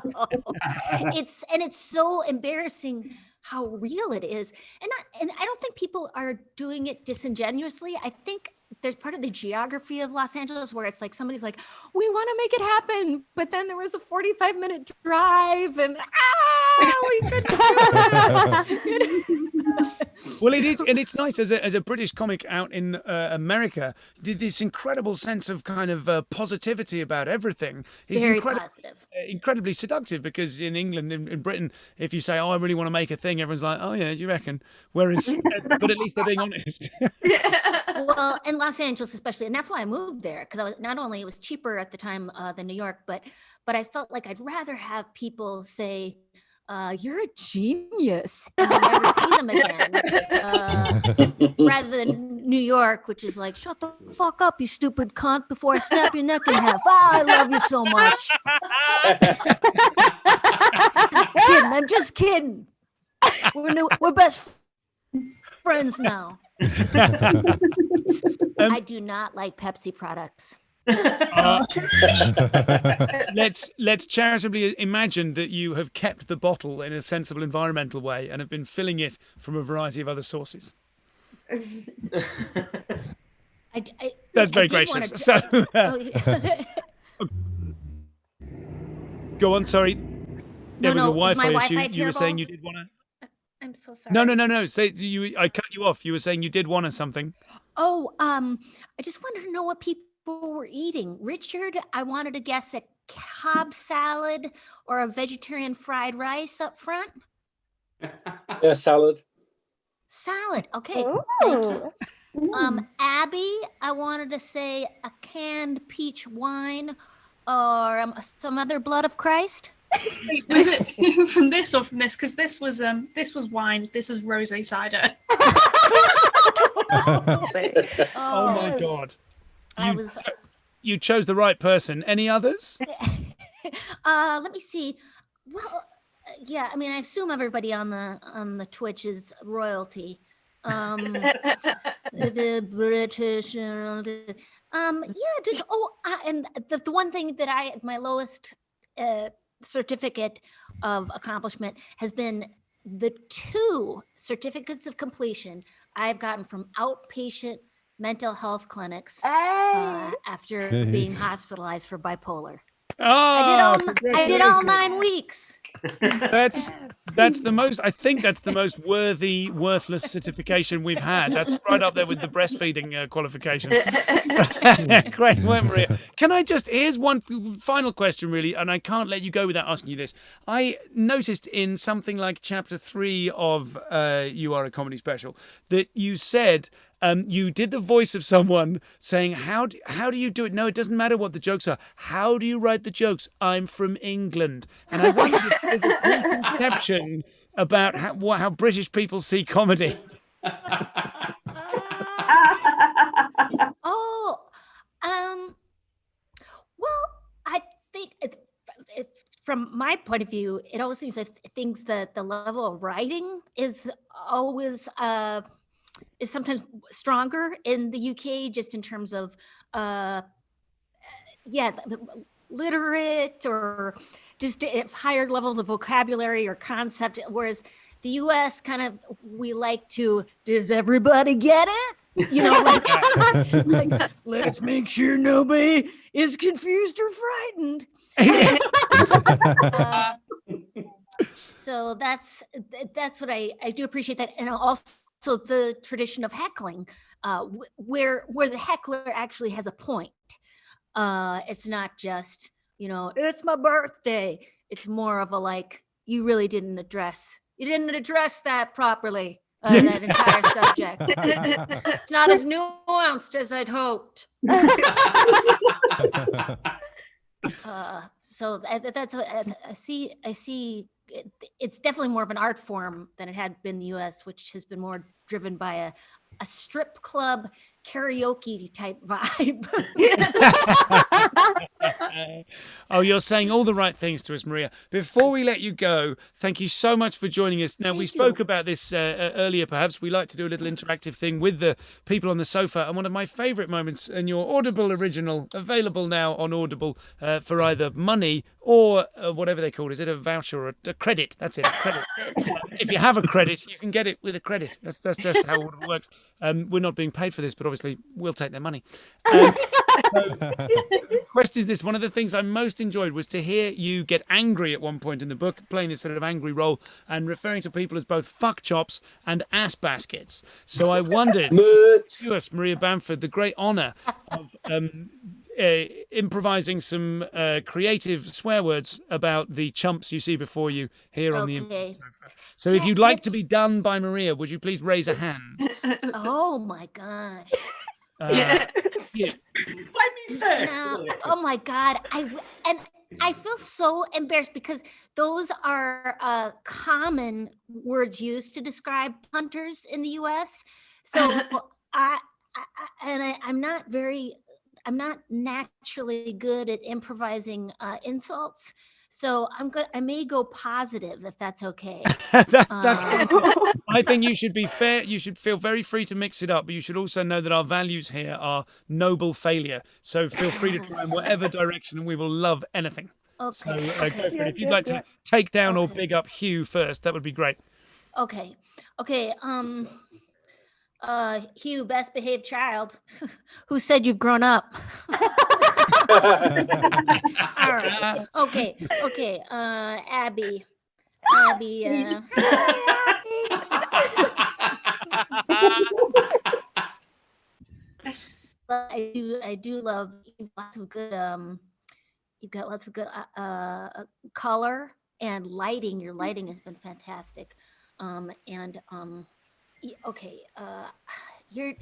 It's so embarrassing how real it is. And I don't think people are doing it disingenuously. I think there's part of the geography of Los Angeles where it's like somebody's like, we want to make it happen, but then there was a 45-minute drive and we couldn't do it. Well, it is, and it's nice as a British comic out in America. This incredible sense of kind of positivity about everything is Very positive. incredibly seductive. Because in England, in Britain, if you say, "Oh, I really want to make a thing," everyone's like, "Oh yeah, do you reckon?" Whereas, but at least they're being honest. Well, in Los Angeles especially, and that's why I moved there, because I was not only it was cheaper at the time than New York, but I felt like I'd rather have people say, "You're a genius," and I'll never see them again, rather than New York, which is like, "Shut the fuck up, you stupid cunt, before I snap your neck in half. I love you so much." I'm just kidding. We're best friends now. I do not like Pepsi products. Let's charitably imagine that you have kept the bottle in a sensible environmental way and have been filling it from a variety of other sources. That's very gracious. Go on. Sorry, there was a Wi-Fi issue. You were saying you did want to. I'm so sorry. No. Say I cut you off. You were saying you did want to something. Oh, I just wanted to know what people were eating. Richard, I wanted to guess a Cobb salad or a vegetarian fried rice up front. Yeah, salad. Salad. Okay. Thank you. Abby, I wanted to say a canned peach wine or some other blood of Christ. Wait, was it from this or from this? Because this was wine. This is rosé cider. Oh my God! You chose the right person. Any others? Let me see. Well, yeah. I mean, I assume everybody on the Twitch is royalty. The British. Yeah. Just and the one thing that my lowest certificate of accomplishment has been the 2 certificates of completion I've gotten from outpatient mental health clinics after being hospitalized for bipolar. I did all 9 weeks. That's the most. I think that's the most worthless certification we've had. That's right up there with the breastfeeding qualification. Great work, Maria. Can I just? Here's one final question, really, and I can't let you go without asking you this. I noticed in something like chapter 3 of You Are a Comedy Special that you said. You did the voice of someone saying, how do you do it? No, it doesn't matter what the jokes are. How do you write the jokes? I'm from England. And I wondered if there's a preconception about how British people see comedy. Well, I think from my point of view, it always seems like things that the level of writing is always is sometimes stronger in the UK, just in terms of literate or just higher levels of vocabulary or concept, whereas the US we like to, does everybody get it? You know, like let's make sure nobody is confused or frightened. So that's what I do appreciate that. And also the tradition of heckling, where the heckler actually has a point. It's not just, it's my birthday. It's more of a like, you didn't address that properly, that entire subject. It's not as nuanced as I'd hoped. So that's what I see. It's definitely more of an art form than it had been in the US, which has been more driven by a strip club karaoke type vibe. Oh, you're saying all the right things to us, Maria. Before we let you go, thank you so much for joining us. Now, we spoke about this earlier, perhaps. We like to do a little interactive thing with the people on the sofa. And one of my favourite moments in your Audible original, available now on Audible for either money or whatever they call it. Is it a voucher or a credit? That's it, a credit. If you have a credit, you can get it with a credit. That's just how Audible works. We're not being paid for this, but obviously we'll take their money. So, the question is this: one of the things I most enjoyed was to hear you get angry at one point in the book, playing this sort of angry role and referring to people as both fuck chops and ass baskets. So I wondered, to us, Maria Bamford, the great honour of improvising some creative swear words about the chumps you see before you here on the Infinite Sofa. So if you'd like to be done by Maria, would you please raise a hand? Oh my gosh. Yeah. Let me first. No. Oh my God. I feel so embarrassed because those are common words used to describe hunters in the U.S. So I'm not naturally good at improvising insults. So I may go positive if that's okay. I think you should be fair. You should feel very free to mix it up, but you should also know that our values here are noble failure. So feel free to try in whatever direction, and we will love anything. Okay. So go for it. If you'd like to take down or big up Hugh first, that would be great. Okay. Hugh, best behaved child. Who said you've grown up? All right. Okay. Abby. I do love lots of good. You've got lots of good color and lighting. Your lighting has been fantastic. You're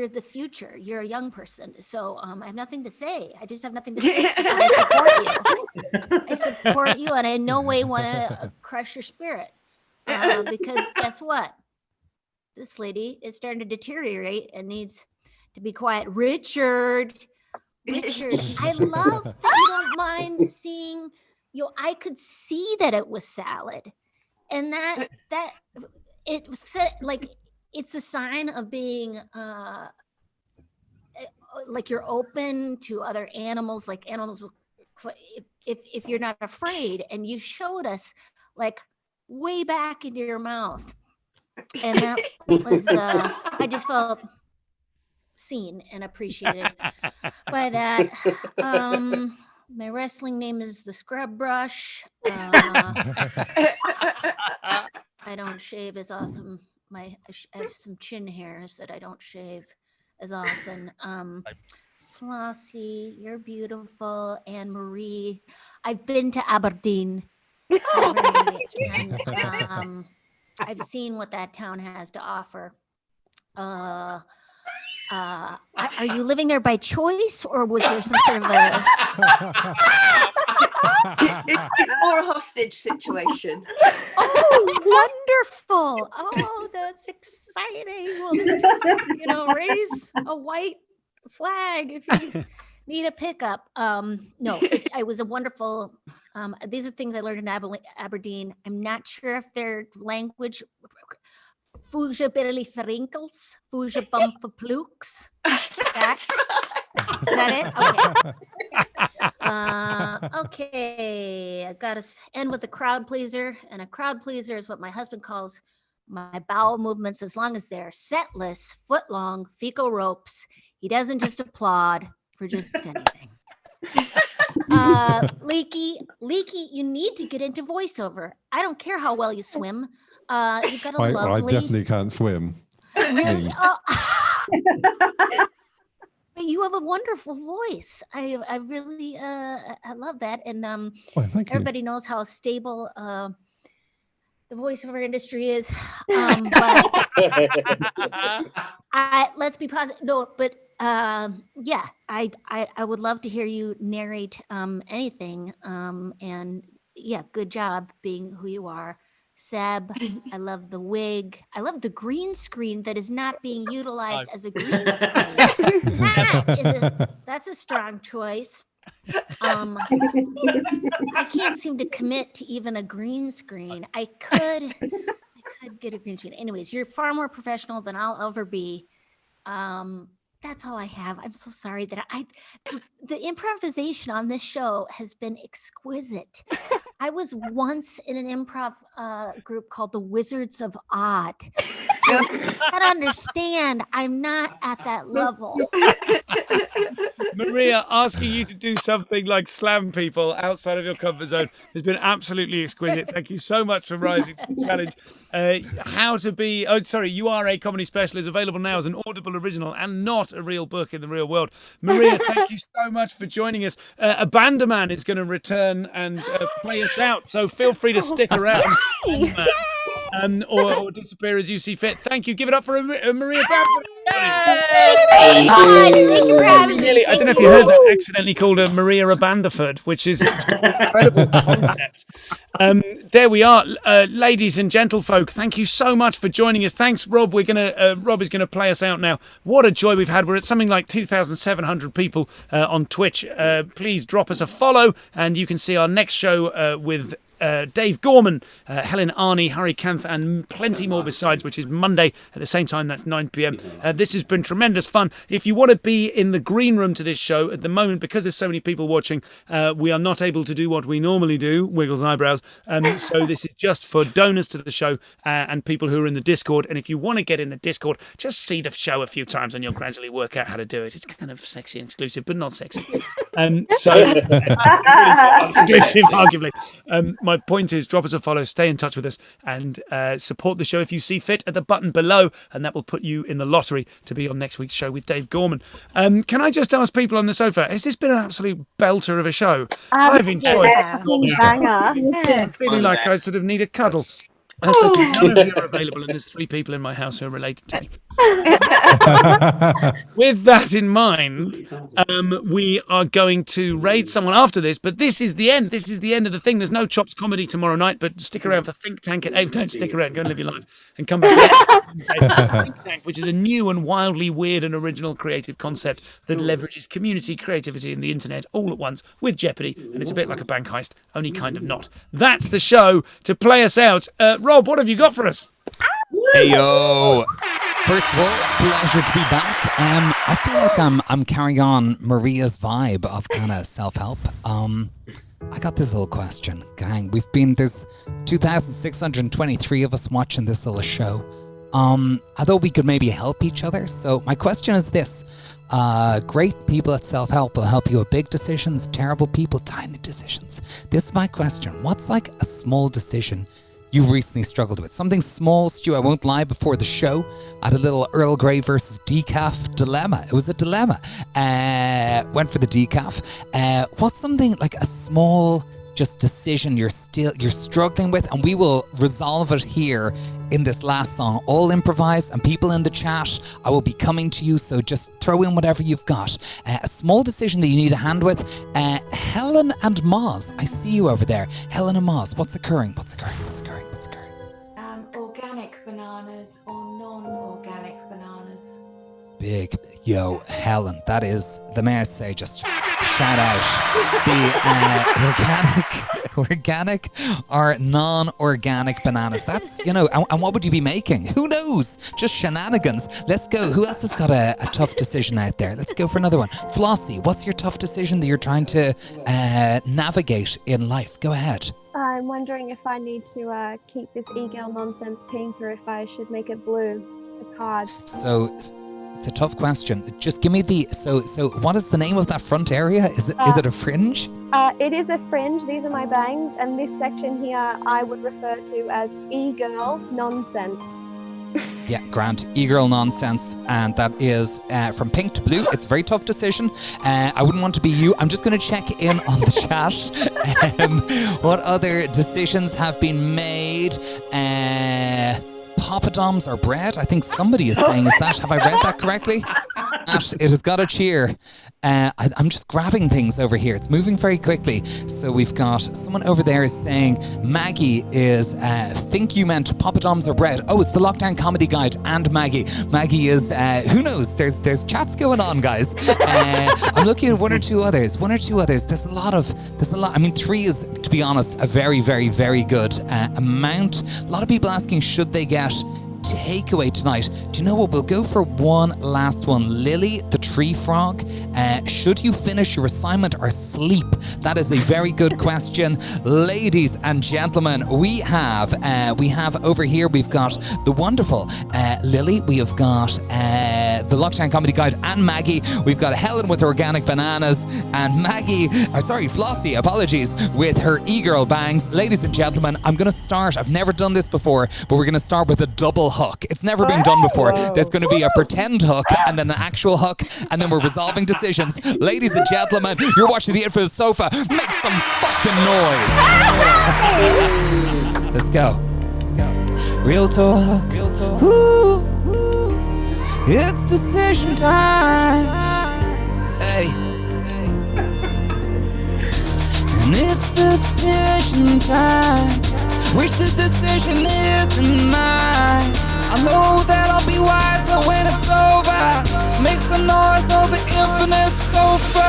the future. You're a young person, so I have nothing to say. I just have nothing to say. So I support you, and I in no way want to crush your spirit. Because guess what? This lady is starting to deteriorate and needs to be quiet. Richard, I love that you don't mind seeing. I could see that it was salad, and that it was like. It's a sign of being like you're open to other animals, like animals will, if you're not afraid, and you showed us like way back into your mouth. And that was, I just felt seen and appreciated by that. My wrestling name is the Scrub Brush. I don't shave as awesome. I have some chin hairs that I don't shave as often. Flossie, you're beautiful. And Marie, I've been to Aberdeen. And, I've seen what that town has to offer. Are you living there by choice, or was there some sort of a... It's more a hostage situation. Oh, wonderful. Oh, that's exciting. We'll just, raise a white flag if you need a pickup. No, it was a wonderful... these are things I learned in Aberdeen. I'm not sure if their language... Fuja Berli Thrinkles, Fuja Bumpa Plooks. Is that it? Okay. I got to end with a crowd pleaser. And a crowd pleaser is what my husband calls my bowel movements, as long as they're setless, foot-long, fecal ropes. He doesn't just applaud for just anything. Leaky, you need to get into voiceover. I don't care how well you swim. You've got a lovely... I definitely can't swim. Really? But you have a wonderful voice. I really I love that. And everybody knows how stable the voiceover industry is. But let's be positive. No, but yeah, I would love to hear you narrate anything. And yeah, good job being who you are. Seb. I love the wig. I love the green screen that is not being utilized as a green screen. That's a strong choice. I can't seem to commit to even a green screen. I could get a green screen. Anyways, you're far more professional than I'll ever be. That's all I have. I'm so sorry that the improvisation on this show has been exquisite. I was once in an improv group called the Wizards of Odd. So you gotta understand, I'm not at that level. Maria, asking you to do something like slam people outside of your comfort zone has been absolutely exquisite. Thank you so much for rising to the challenge. You Are a Comedy Special is available now as an Audible original and not a real book in the real world. Maria, thank you so much for joining us. Abandoman is going to return and play us out, so feel free to stick around. Or disappear as you see fit. Thank you. Give it up for Maria Bamford. Thank you for having me. I don't know if you heard that. Accidentally called her Maria Abanford, which is an incredible concept. There we are, ladies and gentlefolk. Thank you so much for joining us. Thanks, Rob. Rob is gonna play us out now. What a joy we've had. We're at something like 2,700 people on Twitch. Please drop us a follow, and you can see our next show with Dave Gorman, Helen Arney, Harry Kanth, and plenty more besides, which is Monday at the same time. That's 9 p.m. This has been tremendous fun. If you want to be in the green room to this show at the moment, because there's so many people watching, we are not able to do what we normally do, Wiggles eyebrows. So this is just for donors to the show and people who are in the Discord. And if you want to get in the Discord, just see the show a few times and you'll gradually work out how to do it. It's kind of sexy and exclusive, but not sexy. Exclusive, arguably. My point is, drop us a follow, stay in touch with us, and support the show if you see fit at the button below, and that will put you in the lottery to be on next week's show with Dave Gorman. Can I just ask people on the sofa, has this been an absolute belter of a show? I've enjoyed it. I'm feeling like I sort of need a cuddle. That's okay. None of you are available, and there's 3 people in my house who are related to me. With that in mind, we are going to raid someone after this, but this is the end. This is the end of the thing. There's no Chops comedy tomorrow night, but stick around for Think Tank at 8. Don't stick around. Go and live your life and come back. Think Tank, which is a new and wildly weird and original creative concept that leverages community, creativity, and the internet all at once with Jeopardy, and it's a bit like a bank heist, only kind of not. That's the show. To play us out, Rob, what have you got for us? Hey yo! First of all, pleasure to be back. I feel like I'm carrying on Maria's vibe of kind of self-help. I got this little question, gang. There's 2,623 of us watching this little show. I thought we could maybe help each other. So my question is this. Great people at self-help will help you with big decisions, terrible people, tiny decisions. This is my question. What's like a small decision you've recently struggled with? Something small, Stu, I won't lie, before the show, I had a little Earl Grey versus decaf dilemma. It was a dilemma. Went for the decaf. What's something like a small just decision you're struggling with, and we will resolve it here in this last song, all improvised, and people in the chat, I will be coming to you, so just throw in whatever you've got. A small decision that you need a hand with. Helen and Moz, I see you over there. Helen and Moz, what's occurring? Organic bananas or non-organic bananas? Big. Yo, Helen, that is, may I say, just shout out the organic or non-organic bananas. That's, and what would you be making? Who knows? Just shenanigans. Let's go. Who else has got a tough decision out there? Let's go for another one. Flossie, what's your tough decision that you're trying to navigate in life? Go ahead. I'm wondering if I need to keep this e-girl nonsense pink or if I should make it blue, the card. So it's a tough question. Just give me so what is the name of that front area? Is it a fringe? It is a fringe. These are my bangs, and this section here I would refer to as e-girl nonsense. Yeah, grand. E-girl nonsense, and that is from pink to blue. It's a very tough decision. I wouldn't want to be you. I'm just going to check in on the chat. What other decisions have been made? Poppadoms or bread? I think somebody is saying, is that? Have I read that correctly? It has got a cheer. I'm just grabbing things over here. It's moving very quickly. So we've got someone over there is saying Maggie is think you meant Papa Doms or bread. Oh, it's the Lockdown Comedy Guide and Maggie. Maggie is who knows? There's chats going on, guys. I'm looking at one or two others. There's a lot. I mean, 3 is, to be honest, a very, very, very good amount. A lot of people asking, should they get takeaway tonight? Do you know what? We'll go for one last one. Lily the Tree Frog, should you finish your assignment or sleep? That is a very good question. Ladies and gentlemen, we have over here, we've got the wonderful Lily, we have got the Lockdown Comedy Guide and Maggie, we've got Helen with organic bananas, and Flossie, apologies, with her e-girl bangs. Ladies and gentlemen, I'm going to start, I've never done this before, but we're going to start with a double hook. It's never been done before. There's going to be a pretend hook and then an actual hook, and then we're resolving decisions. Ladies and gentlemen, you're watching the Infinite Sofa. Make some fucking noise. Let's go. Real talk. Ooh. It's decision time. Hey. And it's decision time. Wish the decision isn't mine. I know that I'll be wiser when it's over. Make some noise on the Infinite Sofa.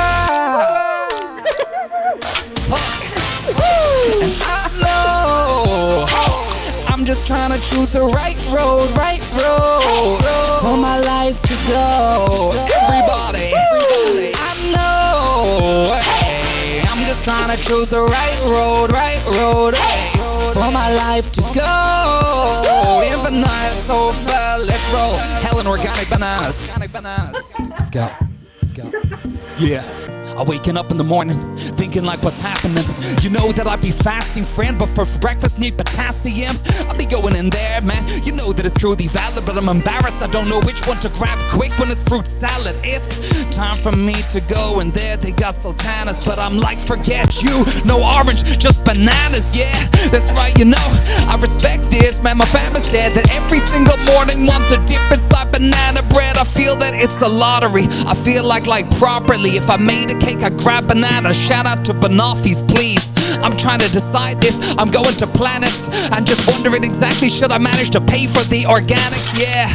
And I know I'm just trying to choose the right road for my life to go. Everybody, I know. Hey, I'm just trying to choose the right road for my life to go. Infinite Sofa, let's roll. Helen, organic bananas. Let's go. Yeah. I'm waking up in the morning, thinking like what's happening. You know that I be fasting, friend, but for breakfast need potassium. I'll be going in there, man. You know that it's truly valid, but I'm embarrassed. I don't know which one to grab quick when it's fruit salad. It's time for me to go in there. They got sultanas, but I'm like, forget you. No orange, just bananas, yeah. That's right, you know. I respect this, man. My family said that every single morning want to dip inside banana bread. I feel that it's a lottery. I feel like properly. If I made a cake, I grab banana. Shout out to Banoffees, please. I'm trying to decide this. I'm going to planets and just wondering exactly, should I manage to pay for the organics? Yeah,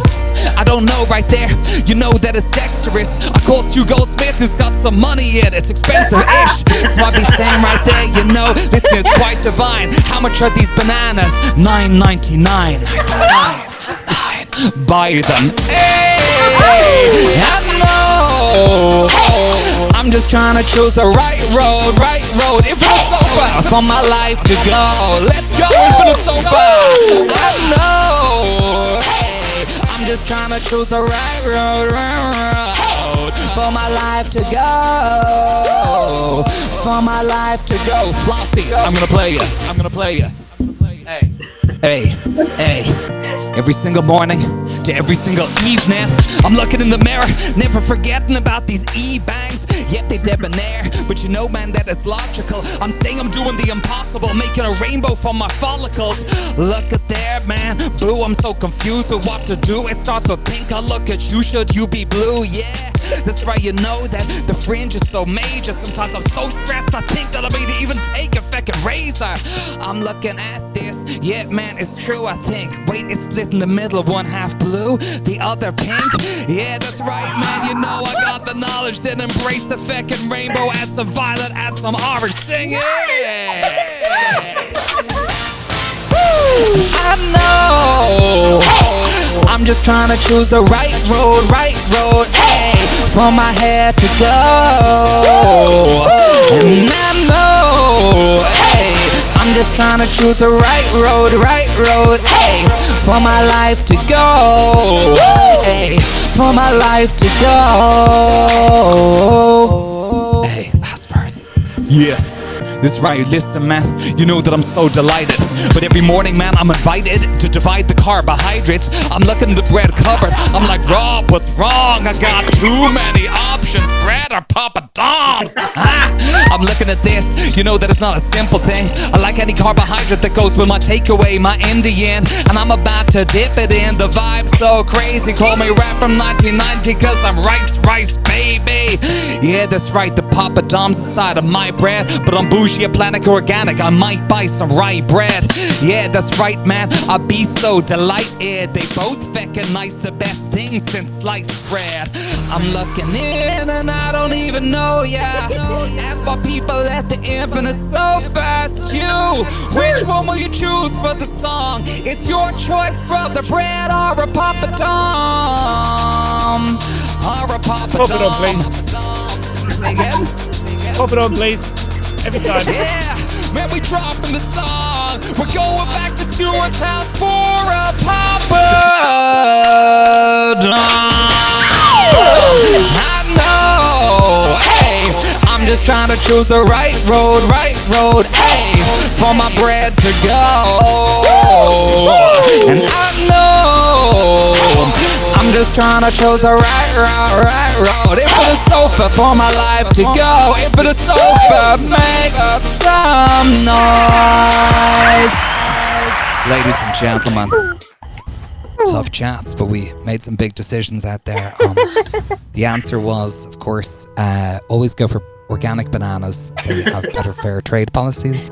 I don't know right there. You know that it's dexterous. I call Stu Goldsmith, who's got some money in. It's expensive-ish. So I'd be saying right there, you know, this is quite divine. How much are these bananas? $9.99. Buy them. Hey, I know. I'm just trying to choose the right road. Infinite Sofa for my life to go. Let's go, Infinite Sofa. I know. Hey, I'm just trying to choose the right road for my life to go. For my life to go. Flossie, I'm gonna play you. Hey. Every single morning to every single evening, I'm looking in the mirror, never forgetting about these e-bangs. Yet they debonair, but you know, man, that is logical. I'm saying I'm doing the impossible, making a rainbow from my follicles. Look at there, man. Boo, I'm so confused with what to do. It starts with pink, I look at you, should you be blue? Yeah, that's right, you know that the fringe is so major. Sometimes I'm so stressed, I think that I may even take a fucking razor. I'm looking at this, yeah, man, it's true, I think. Wait, it's split in the middle, one half blue, the other pink. Yeah, that's right, man, you know I got the knowledge. Then embrace the feckin' rainbow, add some violet, add some orange, sing it. I know. I'm just trying to choose the right road, hey, for my head to go. And I know, hey, I'm just trying to choose the right road, hey, for my life to go. Hey, for my life to go. Hey, last verse. Yes. This right, listen man, you know that I'm so delighted. But every morning man, I'm invited to divide the carbohydrates. I'm looking in the bread cupboard, I'm like, Rob, what's wrong? I got too many options, bread or Papa Dom's. I'm looking at this, you know that it's not a simple thing. I like any carbohydrate that goes with my takeaway, my Indian. And I'm about to dip it in, the vibe's so crazy. Call me rap from 1990 cause I'm rice, baby. Yeah, that's right, the Papa Dom's inside of my bread. But I'm bougie, Atlantic, organic, I might buy some rye bread. Yeah, that's right man, I be so delighted. They both feckin' nice, the best thing since sliced bread. I'm looking in and I don't even know ya. Ask my people at the Infinite Sofa. Asked you, which one will you choose for the song? It's your choice, brother, bread or a Papa Dom. Or a Papa Dom. Pop it on, please. Say again? Pop it on, please. Every time. Yeah, man, we dropping the song. We're going back to Stuart's house for a Papa Dom. I know, hey, I'm just trying to choose the right road, hey, for my bread to go. And I know, I'm just trying to choose the right road. If for the sofa for my life to go. If for the sofa, make some noise. Ladies and gentlemen, tough chats, but we made some big decisions out there. The answer was, of course, always go for organic bananas. They have better fair trade policies.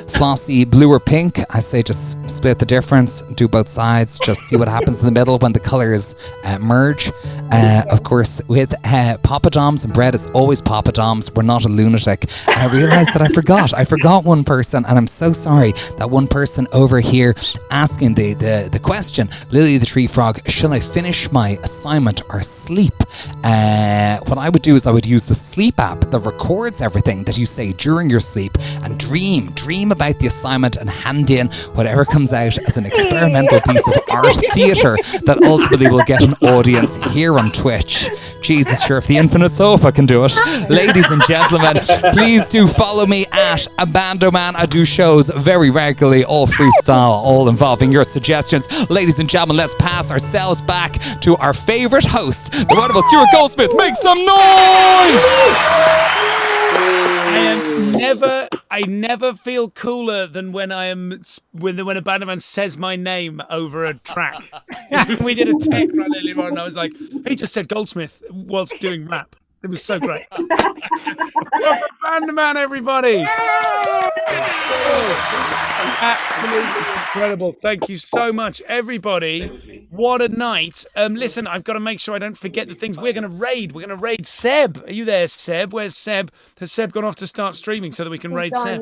Flossie, blue or pink? I say just split the difference, do both sides, just see what happens in the middle when the colors merge. Of course, with Papa Dom's and bread, it's always Papa Dom's. We're not a lunatic. And I realized that I forgot one person, and I'm so sorry. That one person over here asking the question, Lily the Tree Frog, shall I finish my assignment or sleep? What I would do is I would use the sleep app that records everything that you say during your sleep and dream about the assignment and hand in whatever comes out as an experimental piece of art theatre that ultimately will get an audience here on Twitch. Jesus, sure, if the Infinite Sofa can do it. Ladies and gentlemen, please do follow me at Abandoman. I do shows very regularly, all freestyle, all involving your suggestions. Ladies and gentlemen, let's pass ourselves back to our favourite host, the wonderful Stuart Goldsmith. Make some noise! I never feel cooler than when when Abandoman says my name over a track. We did a tech run earlier on, and I was like, he just said Goldsmith whilst doing rap. It was so great. Abandoman, everybody! Absolutely incredible. Thank you so much, everybody. What a night. Listen, I've got to make sure I don't forget the things. We're going to raid Seb. Are you there, Seb? Where's Seb? Has Seb gone off to start streaming so that we can raid Seb?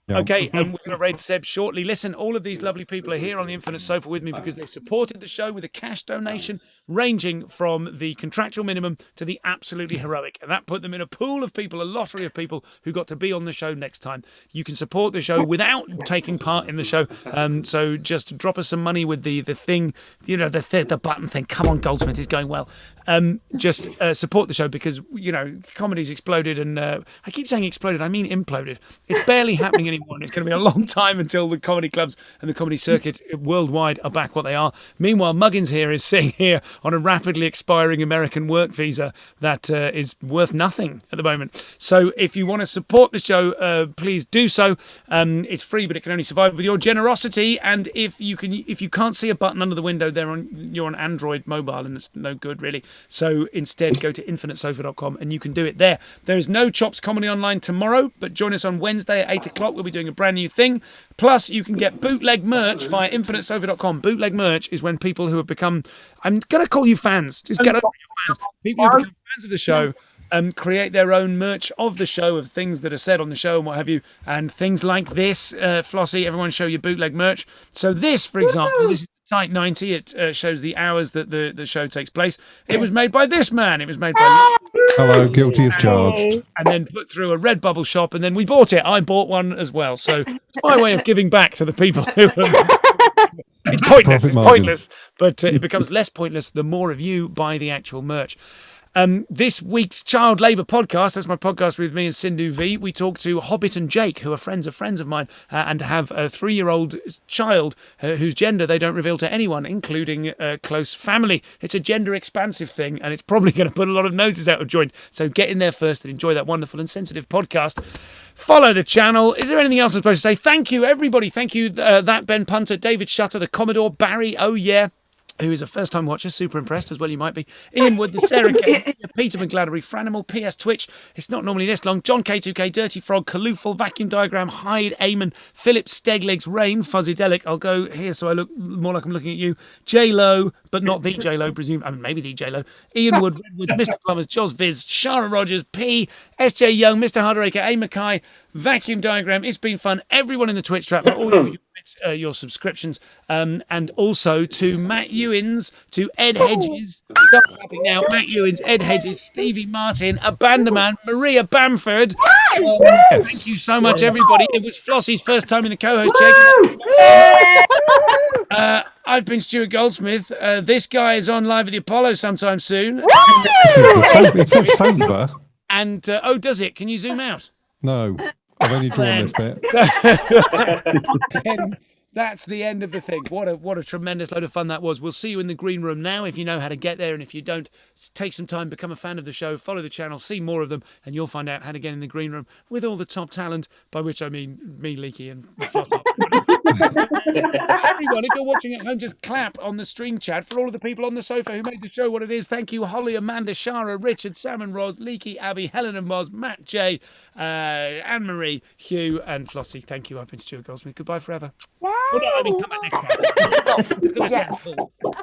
Yeah. Okay, and we're going to raid Seb shortly. Listen, all of these lovely people are here on the Infinite Sofa with me because they supported the show with a cash donation ranging from the contractual minimum to the absolutely heroic. And that put them in a pool of people, a lottery of people who got to be on the show next time. You can support the show without taking part in the show. So just drop us some money with the thing, you know, the button thing. Come on, Goldsmith is going well. Just support the show because, you know, comedy's exploded and I keep saying exploded, I mean imploded. It's barely happening anymore. It's going to be a long time until the comedy clubs and the comedy circuit worldwide are back what they are. Meanwhile, Muggins here is sitting here on a rapidly expiring American work visa that is worth nothing at the moment. So if you want to support the show, please do so. It's free, but it can only survive with your generosity. And if you can't see a button under the window, you're on Android mobile, and it's no good really. So instead, go to infinitesofa.com and you can do it there. There is no Chops Comedy Online tomorrow, but join us on Wednesday at 8 o'clock. We'll be doing a brand new thing. Plus, you can get bootleg merch via infinitesofa.com. Bootleg merch is when people who have become, I'm going to call you fans, just get over your fans. People who become fans of the show create their own merch of the show, of things that are said on the show and what have you, and things like this. Flossie, everyone show your bootleg merch. So this, for example, this is Tight 90. It shows the hours that the show takes place. It was made by this man. It was made by... Hello, guilty as charged. And then put through a Redbubble shop, and then we bought it. I bought one as well. So it's my way of giving back to the people who... It's pointless. It's pointless. But it becomes less pointless the more of you buy the actual merch. This week's Child Labour podcast, that's my podcast with me and Sindhu V. We talk to Hobbit and Jake, who are friends of mine, and have a 3-year-old child whose gender they don't reveal to anyone, including close family. It's a gender expansive thing, and it's probably going to put a lot of noses out of joint. So get in there first and enjoy that wonderful and sensitive podcast. Follow the channel. Is there anything else I'm supposed to say? Thank you, everybody. Thank you, that Ben Punter, David Shutter, the Commodore, Barry, oh yeah, who is a first-time watcher, super impressed as well you might be. Ian Wood, the Sarah K, Peter McGladdery, Franimal, PS Twitch, it's not normally this long, John K2K, Dirty Frog, Kalooful, Vacuum Diagram, Hyde, Eamon, Philip, Steglegs, Rain, Fuzzydelic, I'll go here so I look more like I'm looking at you, J-Lo, but not the J-Lo, presume, I mean, maybe the J-Lo, Ian Wood, Redwoods, Mr. Plumbers, Jos Viz, Shara Rogers, P, SJ Young, Mr. Harderaker, A. Mackay, Vacuum Diagram, it's been fun, everyone in the Twitch chat, for all of you your subscriptions, and also to Matt Ewins, to Edd Hedges, stop clapping now, Matt Ewins, Edd Hedges, Stevie Martin, Abandoman, Maria Bamford. Thank you so much, everybody. It was Flossie's first time in the co-host check. I've been Stuart Goldsmith. This guy is on Live at the Apollo sometime soon. It says over. And oh, does it? Can you zoom out? No, I've only drawn this bit. And that's the end of the thing. What a tremendous load of fun that was. We'll see you in the green room now if you know how to get there, and if you don't, take some time, become a fan of the show, follow the channel, see more of them, and you'll find out how to get in the green room with all the top talent, by which I mean me, Leaky, and Flossie. Everyone, if you're watching at home, just clap on the stream chat for all of the people on the sofa who made the show what it is. Thank you, Holly, Amanda, Shara, Richard, Sam and Roz, Leaky, Abby, Helen and Moz, Matt J, Anne-Marie, Hugh, and Flossie. Thank you. I've been Stuart Goldsmith. Goodbye forever. Yay! Well, no, I mean, come back next time. Yeah.